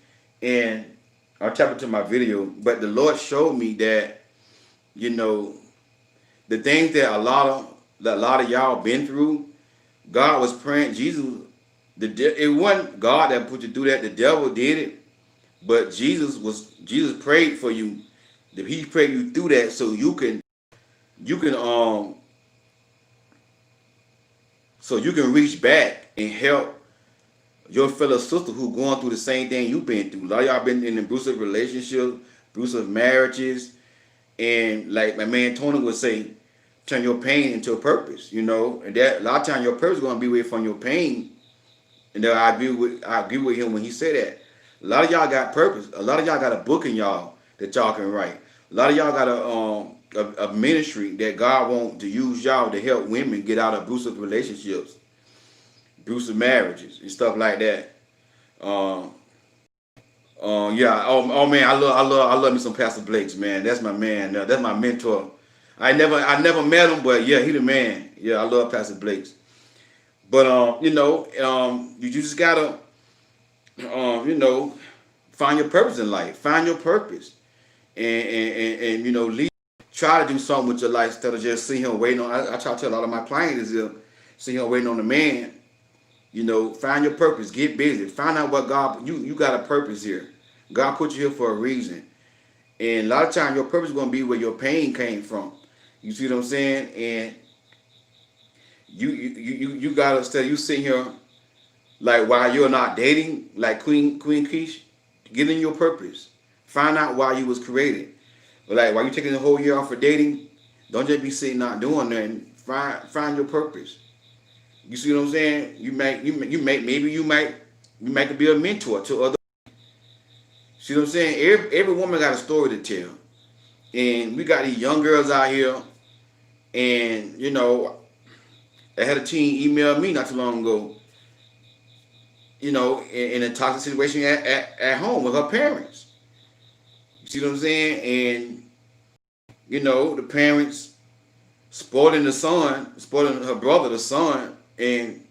[SPEAKER 1] and I'll tap into my video. But the Lord showed me that you know the things that a lot of y'all been through. God was praying. It wasn't God that put you through that. The devil did it, but Jesus prayed for you. He prayed you through that so you can so you can reach back and help your fellow sister who going through the same thing you've been through. A lot of y'all been in abusive relationships, abusive marriages, and like my man Tony would say, turn your pain into a purpose. And that a lot of times your purpose is going to be away from your pain. And then I agree with him when he said that. A lot of y'all got purpose. A lot of y'all got a book in y'all that y'all can write. A lot of y'all got a ministry that God wants to use y'all to help women get out of abusive relationships, abusive marriages, and stuff like that. Um, yeah. Oh man, I love me some Pastor Blake's, man. That's my man. That's my mentor. I never met him, but yeah, he the man. Yeah, I love Pastor Blake's. But you just gotta find your purpose in life. Find your purpose, and leave. Try to do something with your life instead of just sitting here waiting on. I try to tell a lot of my clients is sitting here waiting on the man. Find your purpose. Get busy. Find out what God. You got a purpose here. God put you here for a reason, and a lot of times your purpose is gonna be where your pain came from. You see what I'm saying? And you gotta instead of you sitting here like while you're not dating, like Queen Keish, get in your purpose. Find out why you was created. Like while you taking the whole year off for dating, don't just be sitting not doing nothing. Find your purpose. You see what I'm saying? You might be a mentor to other. See what I'm saying? Every woman got a story to tell, and we got these young girls out here, and I had a teen email me not too long ago. In a toxic situation at home with her parents. You see what I'm saying? And the parents spoiling the son, spoiling her brother, the son, and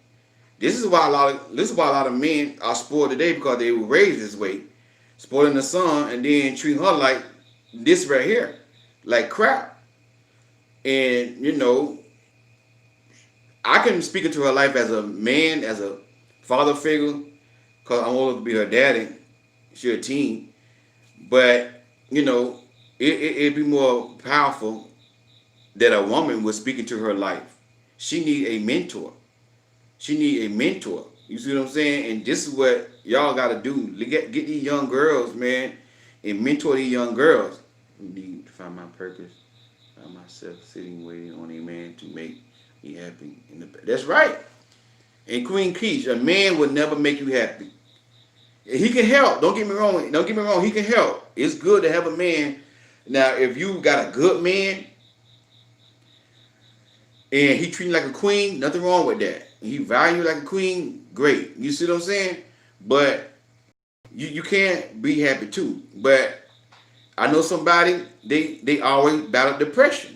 [SPEAKER 1] this is why a lot of men are spoiled today because they were raised this way, spoiling the son and then treating her like this right here, like crap. And I can speak into her life as a man, as a father figure, because I'm old to be her daddy. She a teen, but you know, it'd be more powerful that a woman was speaking to her life. She need a mentor. She need a mentor. You see what I'm saying? And this is what y'all got to do. Get these young girls, man, and mentor these young girls. We need to find my purpose. Find myself sitting, waiting on a man to make me happy. That's right. And Queen Keith, a man would never make you happy. He can help. Don't get me wrong. Don't get me wrong. He can help. It's good to have a man. Now, if you got a good man and he treat you like a queen, nothing wrong with that. He value you like a queen, great. You see what I'm saying? But you can't be happy too. But I know somebody, they always battle depression.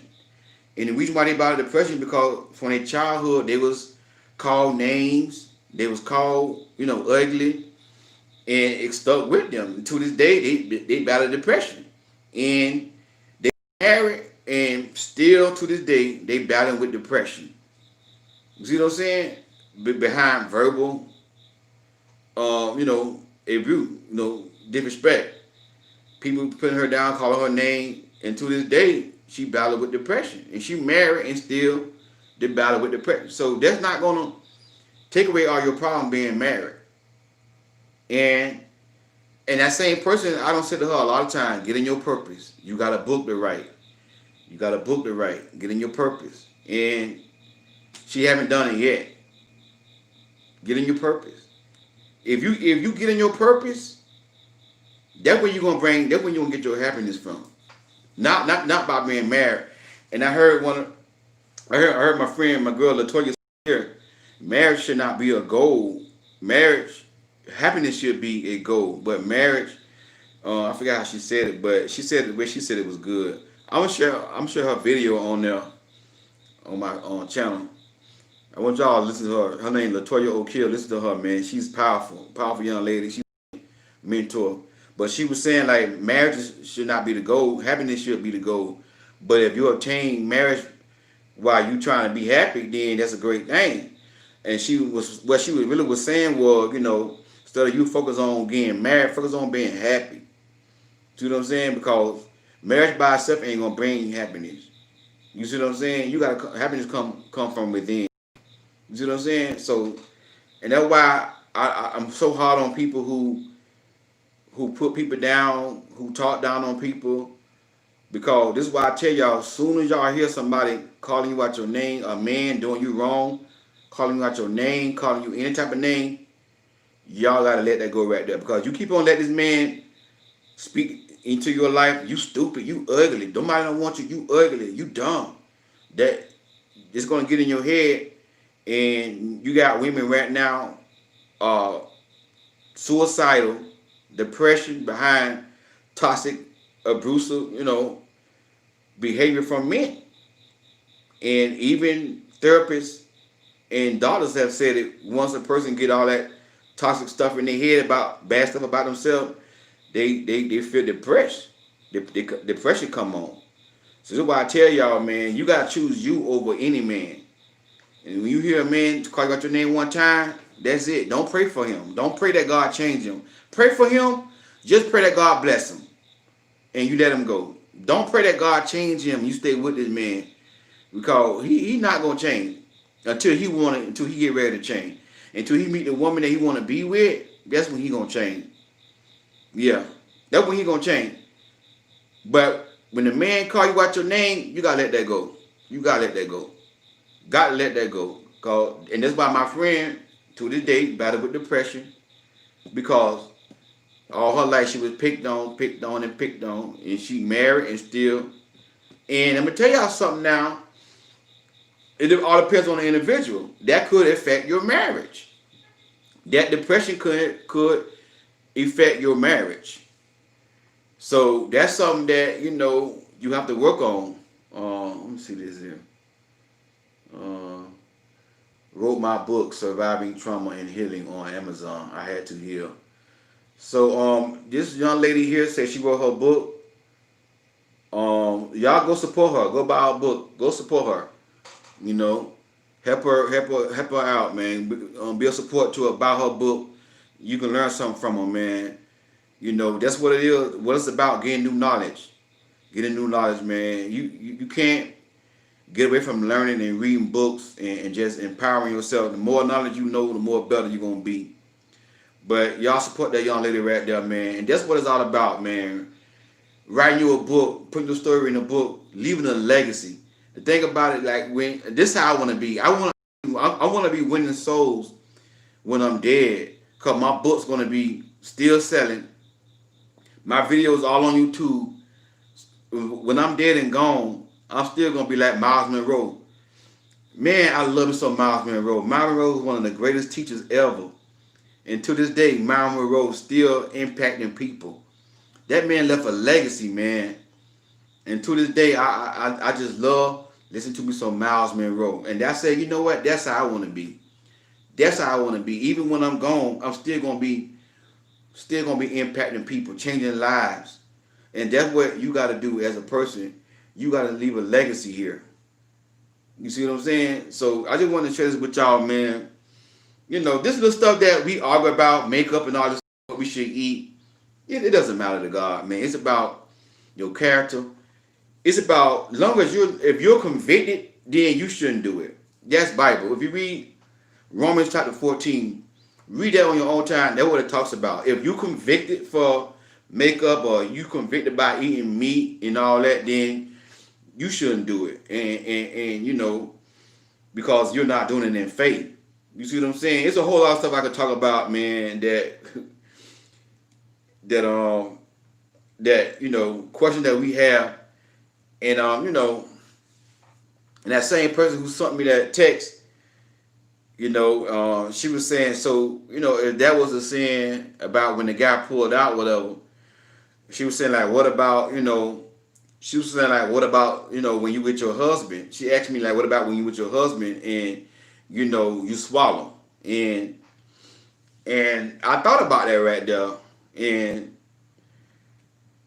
[SPEAKER 1] And the reason why they battle depression because from their childhood they was called names, they was called, ugly, and it stuck with them. To this day they battle depression. And they married and still to this day they battling with depression. You see what I'm saying? Behind verbal, abuse, disrespect. People putting her down, calling her name, and to this day she battled with depression. And she married and still they battle with depression. So that's not gonna take away all your problem being married. And that same person, I don't say to her a lot of times, get in your purpose. You got a book to write. You got a book to write. Get in your purpose. And she haven't done it yet. Get in your purpose. If you get in your purpose, that's where you're gonna bring. That's when you're gonna get your happiness from. Not by being married. And I heard my friend, my girl Latoya here. Marriage should not be a goal. Marriage, happiness should be a goal. But marriage, I forgot how she said it, but she said it the way she said it was good. I'm sure her video on there on my channel. I want y'all to listen to her. Her name Latoya O'Kill. Listen to her, man. She's powerful, powerful young lady. She's a mentor. But she was saying like marriage should not be the goal. Happiness should be the goal. But if you obtain marriage while you trying to be happy, then that's a great thing. And what she was really was saying was, instead of you focus on getting married, focus on being happy. See what I'm saying? Because marriage by itself ain't gonna bring you happiness. You see what I'm saying? You gotta happiness come from within. You see what I'm saying? So, and that's why I'm so hard on people who put people down, who talk down on people. Because this is why I tell y'all, as soon as y'all hear somebody calling you out your name, a man doing you wrong, calling you out your name, calling you any type of name, y'all gotta let that go right there. Because you keep on letting this man speak into your life, you stupid, you ugly. Nobody don't want you, you ugly, you dumb. That it's gonna get in your head, and you got women right now, uh, suicidal, depression behind toxic, abusive, behavior from men. And even therapists and doctors have said it. Once a person get all that toxic stuff in their head about bad stuff about themselves, they feel depressed. Depression come on. So that's why I tell y'all, man, you gotta choose you over any man. And when you hear a man call you out your name one time, that's it. Don't pray for him. Don't pray that God change him. Pray for him. Just pray that God bless him, and you let him go. Don't pray that God change him. You stay with this man because he not gonna change until he get ready to change. Until he meet the woman that he want to be with, that's when he gonna change. Yeah, that's when he gonna change. But when the man call you out your name, you gotta let that go. You gotta let that go. Gotta let that go. And that's why my friend to this day battled with depression because all her life she was picked on, and she married and still. And I'm gonna tell y'all something now. It all depends on the individual. That could affect your marriage. That depression could affect your marriage. So that's something that you have to work on. Let me see this here. Uh, Wrote my book, Surviving Trauma and Healing, on Amazon. I had to heal. So this young lady here said she wrote her book. Y'all go support her. Go buy her book. Go support her. Help her out, man. Be a support to her. Buy her book. You can learn something from her, man. That's what it is. What it's about, getting new knowledge. Getting new knowledge, man. You can't get away from learning and reading books and just empowering yourself. The more knowledge you know, the more better you're gonna be. But y'all support that young lady right there, man. And that's what it's all about, man. Writing you a book, putting your story in a book, leaving a legacy. The thing about it, like when this is how I want to be. I want to be winning souls when I'm dead. Cause my book's gonna be still selling. My videos all on YouTube. When I'm dead and gone, I'm still gonna be like Miles Monroe. Man, I love me some Miles Monroe. Miles Monroe is one of the greatest teachers ever. And to this day, Miles Monroe is still impacting people. That man left a legacy, man. And to this day, I just love listening to me some Miles Monroe. And that's it. You know what? That's how I want to be. That's how I want to be. Even when I'm gone, I'm still gonna be impacting people, changing lives. And that's what you got to do as a person. You got to leave a legacy here. You see what I'm saying? So I just want to share this with y'all, man. This is the stuff that we argue about, makeup and all this, what we should eat. It doesn't matter to God, man. It's about your character. It's about, as long as if you're convicted, then you shouldn't do it. That's Bible. If you read Romans chapter 14, read that on your own time. That's what it talks about. If you convicted for makeup or you convicted by eating meat and all that, then you shouldn't do it. And because you're not doing it in faith. You see what I'm saying? It's a whole lot of stuff I could talk about, man, that questions that we have. And and that same person who sent me that text, she was saying, so, if that was a sin about when the guy pulled out, whatever, she was saying, like, what about, she was saying, like, what about, when you with your husband? She asked me, like, what about when you with your husband and, you swallow? And I thought about that right there.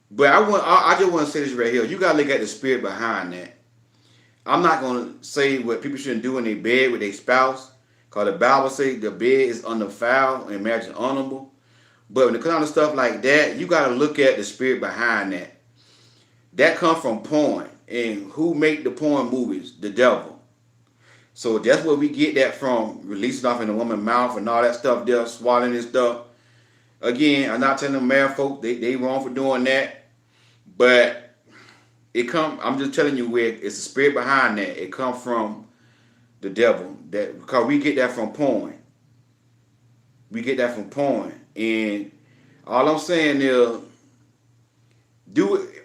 [SPEAKER 1] But I just want to say this right here. You got to look at the spirit behind that. I'm not going to say what people shouldn't do in their bed with their spouse, because the Bible says the bed is undefiled and marriage is honorable. But when it comes to stuff like that, you got to look at the spirit behind that. That comes from porn. And who make the porn movies? The devil. So that's where we get that from, releasing off in the woman's mouth and all that stuff there, swallowing and stuff. Again, I'm not telling them married folk they wrong for doing that. But I'm just telling you where it's the spirit behind that. It comes from the devil. Because we get that from porn. We get that from porn. And all I'm saying is,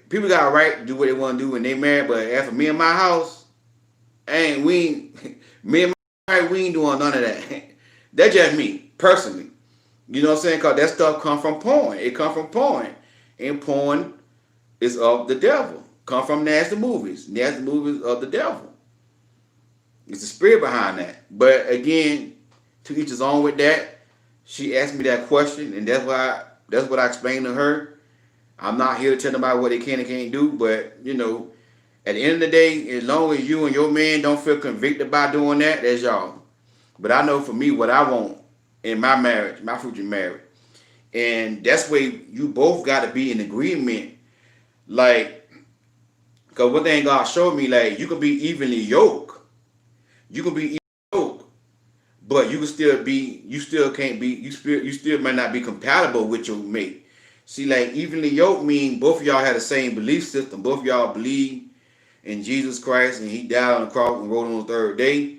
[SPEAKER 1] people got a right to do what they want to do when they married, but after me and my house, me and my wife, we ain't doing none of that. That's just me, personally. You know what I'm saying? Because that stuff come from porn. It come from porn. And porn is of the devil. Come from nasty movies. Nasty movies of the devil. It's the spirit behind that. But again, to each his own with that. She asked me that question, and that's what I explained to her. I'm not here to tell nobody what they can and can't do, but at the end of the day, as long as you and your man don't feel convicted by doing that, that's y'all. But I know for me what I want in my marriage, my future marriage. And that's where you both got to be in agreement. Like, because one thing God showed me, like, you can be evenly yoked. You can be evenly yoked, but you still might not be compatible with your mate. See, like, evenly yoked mean both of y'all had the same belief system. Both of y'all believe in Jesus Christ and he died on the cross and rose on the third day.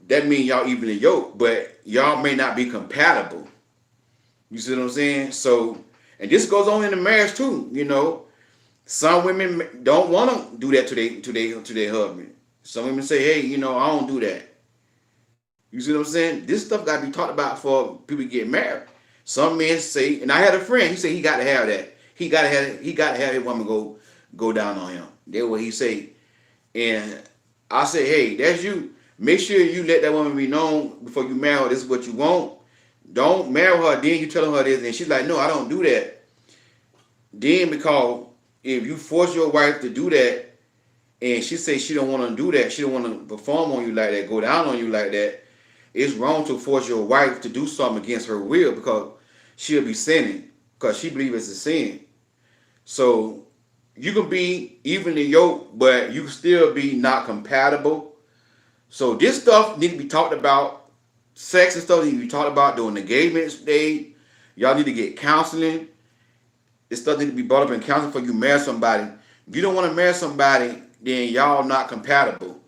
[SPEAKER 1] That means y'all evenly yoked, but y'all may not be compatible. You see what I'm saying? So, and this goes on in the marriage too. Some women don't want to do that to their husband. Some women say, hey, I don't do that. You see what I'm saying? This stuff got to be talked about for people to get married. Some men say, and I had a friend, he said he got to have that. He got to have his woman go down on him. That's what he say. And I say, hey, that's you. Make sure you let that woman be known before you marry her. This is what you want. Don't marry her, then you telling her this, and she's like, no, I don't do that. Then because if you force your wife to do that, and she says she don't want to do that, she don't want to perform on you like that, go down on you like that, it's wrong to force your wife to do something against her will because she'll be sinning. because she believes it's a sin. So you can be evenly yoked, but you can still be not compatible. So this stuff need to be talked about. Sex and stuff need to be talked about during the engagement stage. Y'all need to get counseling. This stuff need to be brought up in counseling before you marry somebody. If you don't want to marry somebody, then y'all not compatible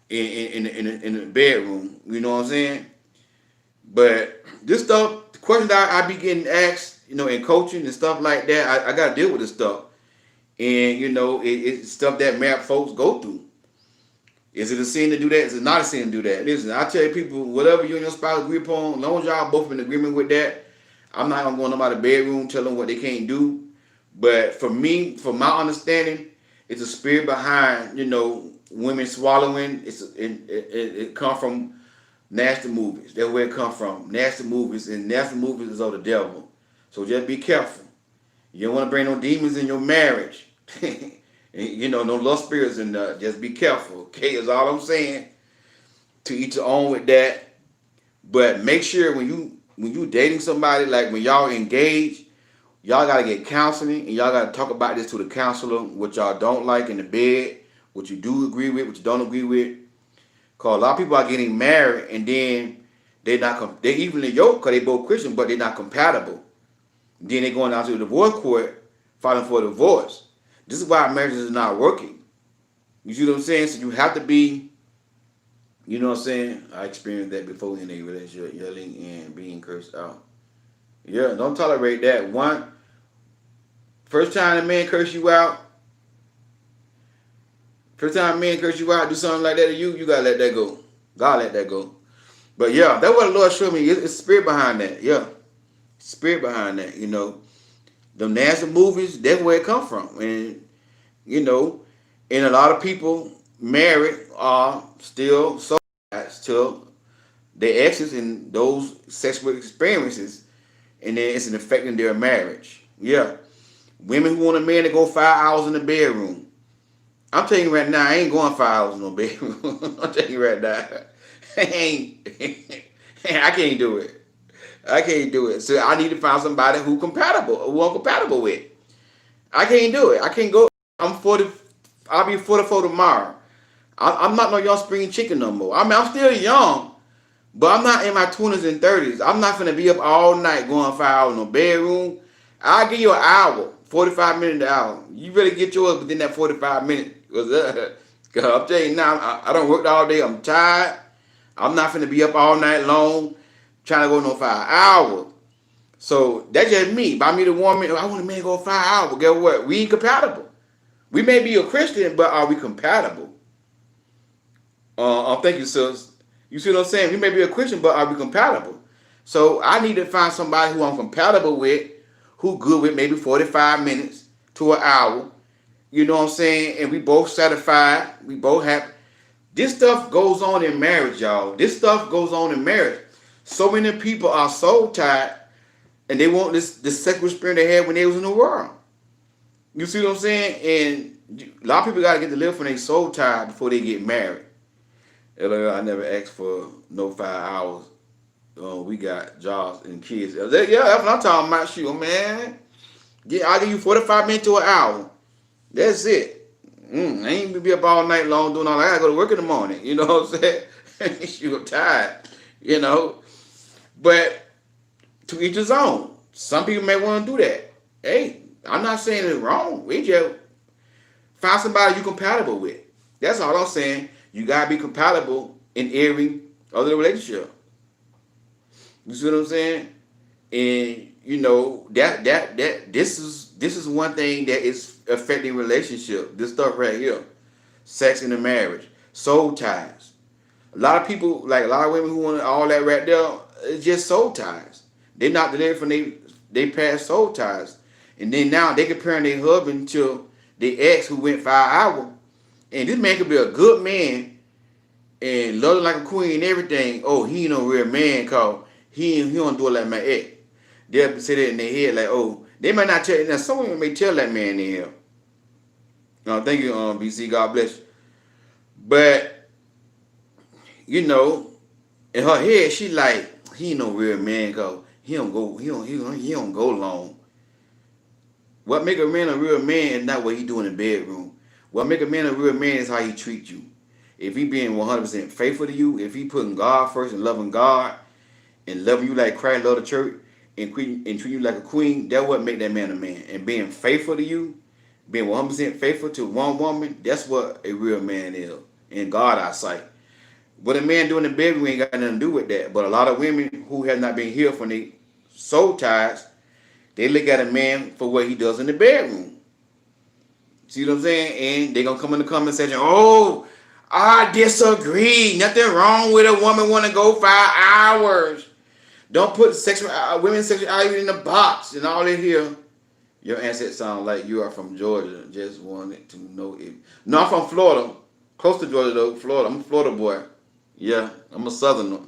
[SPEAKER 1] in the bedroom. You know what I'm saying? But this stuff, the questions that I be getting asked, in coaching and stuff like that, I got to deal with this stuff. And, it's stuff that married folks go through. Is it a sin to do that? Is it not a sin to do that? Listen, I tell people, whatever you and your spouse agree upon, as long as y'all both in agreement with that, I'm not going to go in nobody's bedroom, tell them what they can't do. But for me, from my understanding, it's a spirit behind, women swallowing. It come from nasty movies. That's where it come from. Nasty movies, and nasty movies is of the devil. So just be careful. You don't want to bring no demons in your marriage. And, no lust spirits in there. Just be careful. Okay, is all I'm saying. To each your own with that. But make sure when you dating somebody, like when y'all engaged, y'all gotta get counseling, and y'all gotta talk about this to the counselor, what y'all don't like in the bed, what you do agree with, what you don't agree with. Cause a lot of people are getting married and then they evenly yoked because they both Christian, but they're not compatible. Then they going out to the divorce court filing for a divorce. This is why marriages is not working. You see what I'm saying? So you have to be, you know what I'm saying? I experienced that before in a relationship, yelling and being cursed out. Yeah, don't tolerate that. First time a man curse you out, do something like that to you, you gotta let that go. God let that go. But yeah, that's what the Lord showed me. It's spirit behind that. Yeah, spirit behind that. The nasty movies. That's where it come from. And you know, and a lot of people married are still so to their exes and those sexual experiences, and then it's an affecting their marriage. Yeah, women who want a man to go 5 hours in the bedroom. I'm telling you right now, I ain't going 5 hours in no bedroom. I'm telling you right now, I ain't. I can't do it. I can't do it. So I need to find somebody who I'm compatible with. I can't do it. I can't go. I'm 40. I'll be 44 tomorrow. I'm not no young spring chicken no more. I mean, I'm still young, but I'm not in my 20s and 30s. I'm not gonna be up all night going 5 hours in no bedroom. I'll give you an hour, 45 minutes an hour. You better get yours within that 45 minutes. Cause I'm telling you now, I don't work all day. I'm tired. I'm not gonna be up all night long trying to go no 5 hours. So that's just me. By me the woman, I want a man to go 5 hours. Guess what? We ain't compatible. We may be a Christian, but are we compatible? Thank you, sis. You see what I'm saying? We may be a Christian, but are we compatible? So I need to find somebody who I'm compatible with, who good with maybe 45 minutes to an hour. You know what I'm saying? And we both satisfied. We both have. This stuff goes on in marriage, y'all. This stuff goes on in marriage. So many people are so tired, and they want this sexual experience they had when they was in the world. You see what I'm saying? And a lot of people got to get to live when they so tired before they get married. I never asked for no 5 hours. We got jobs and kids. Yeah, that's what I'm talking about. Shoot, man. Yeah, I'll give you 45 minutes to an hour. That's it. I ain't gonna be up all night long doing all that. I gotta go to work in the morning. You know what I'm saying? Shoot, I'm tired. You know. But to each his own. Some people may want to do that. Hey, I'm not saying it's wrong. We just find somebody you're compatible with. That's all I'm saying. You gotta be compatible in every other relationship. You see what I'm saying? And that this is one thing that is affecting relationship. This stuff right here, sex in the marriage, soul ties. A lot of people, like a lot of women who want all that right there, it's just soul ties. They're not there from they past soul ties, and then now they comparing their husband to the ex who went 5 hours. And this man could be a good man and love like a queen and everything. Oh, he ain't no real man, cause he don't do it like my ex. They'll say that in their head like, oh, they might not tell. Now some women may tell that man in here. Thank you, BC. God bless you. But in her head, she like he ain't no real man, cause he don't go long. What make a man a real man is not what he do in the bedroom. What make a man a real man is how he treat you. If he being 100% faithful to you, if he putting God first and loving God and loving you like Christ loved the church and treat you like a queen, that what make that man a man. And being faithful to you, being 100% faithful to one woman, that's what a real man is in God eyesight. What a man do in the bedroom ain't got nothing to do with that. But a lot of women who have not been healed from their soul ties, they look at a man for what he does in the bedroom. See what I'm saying? And they gonna come in the comment section, oh, I disagree. Nothing wrong with a woman want to go 5 hours. Don't put sexual women's sexuality in the box and all that here. Your accent sound like you are from Georgia. Just wanted to know if. No, I'm from Florida. Close to Georgia though. Florida. I'm a Florida boy. Yeah, I'm a southerner.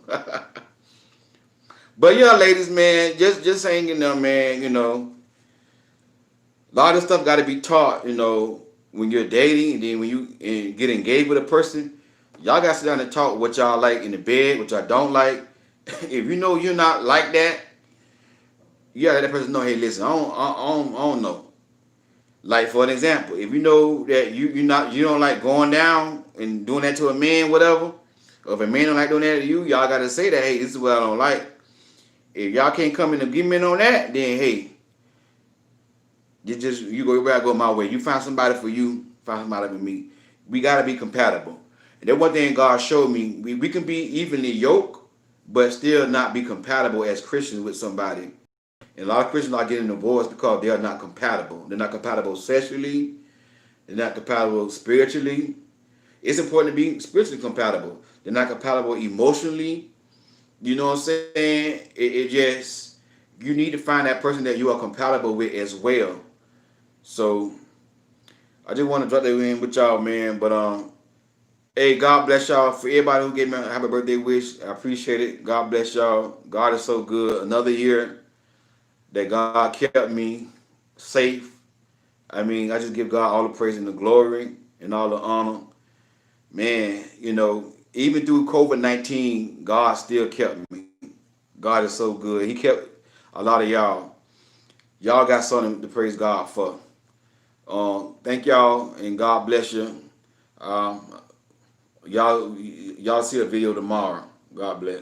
[SPEAKER 1] But yeah, ladies, man, just hanging there, man. A lot of stuff got to be taught. When you're dating, and then when you get engaged with a person, y'all got to sit down and talk what y'all like in the bed, what y'all don't like. If you know you're not like that, you gotta let that person know. Hey, listen, I don't know. Like for an example, if you know that you don't like going down and doing that to a man, whatever, or if a man don't like doing that to you, y'all gotta say that. Hey, this is what I don't like. If y'all can't come in agreement on that, then hey, you gotta go my way. You find somebody for you, find somebody for me. We gotta be compatible. And that one thing God showed me, we can be evenly yoked, but still not be compatible as Christians with somebody. And a lot of Christians are getting divorced because they are not compatible. They're not compatible sexually. They're not compatible spiritually. It's important to be spiritually compatible. They're not compatible emotionally. You know what I'm saying? It just, you need to find that person that you are compatible with as well. So I just want to drop that in with y'all, man. But hey, God bless y'all. For everybody who gave me a happy birthday wish, I appreciate it. God bless y'all. God is so good. Another year that God kept me safe. I mean, I just give God all the praise and the glory and all the honor. Man, even through COVID-19, God still kept me. God is so good. He kept a lot of y'all. Y'all got something to praise God for. Thank y'all and God bless you. Um, y'all see a video tomorrow. God bless.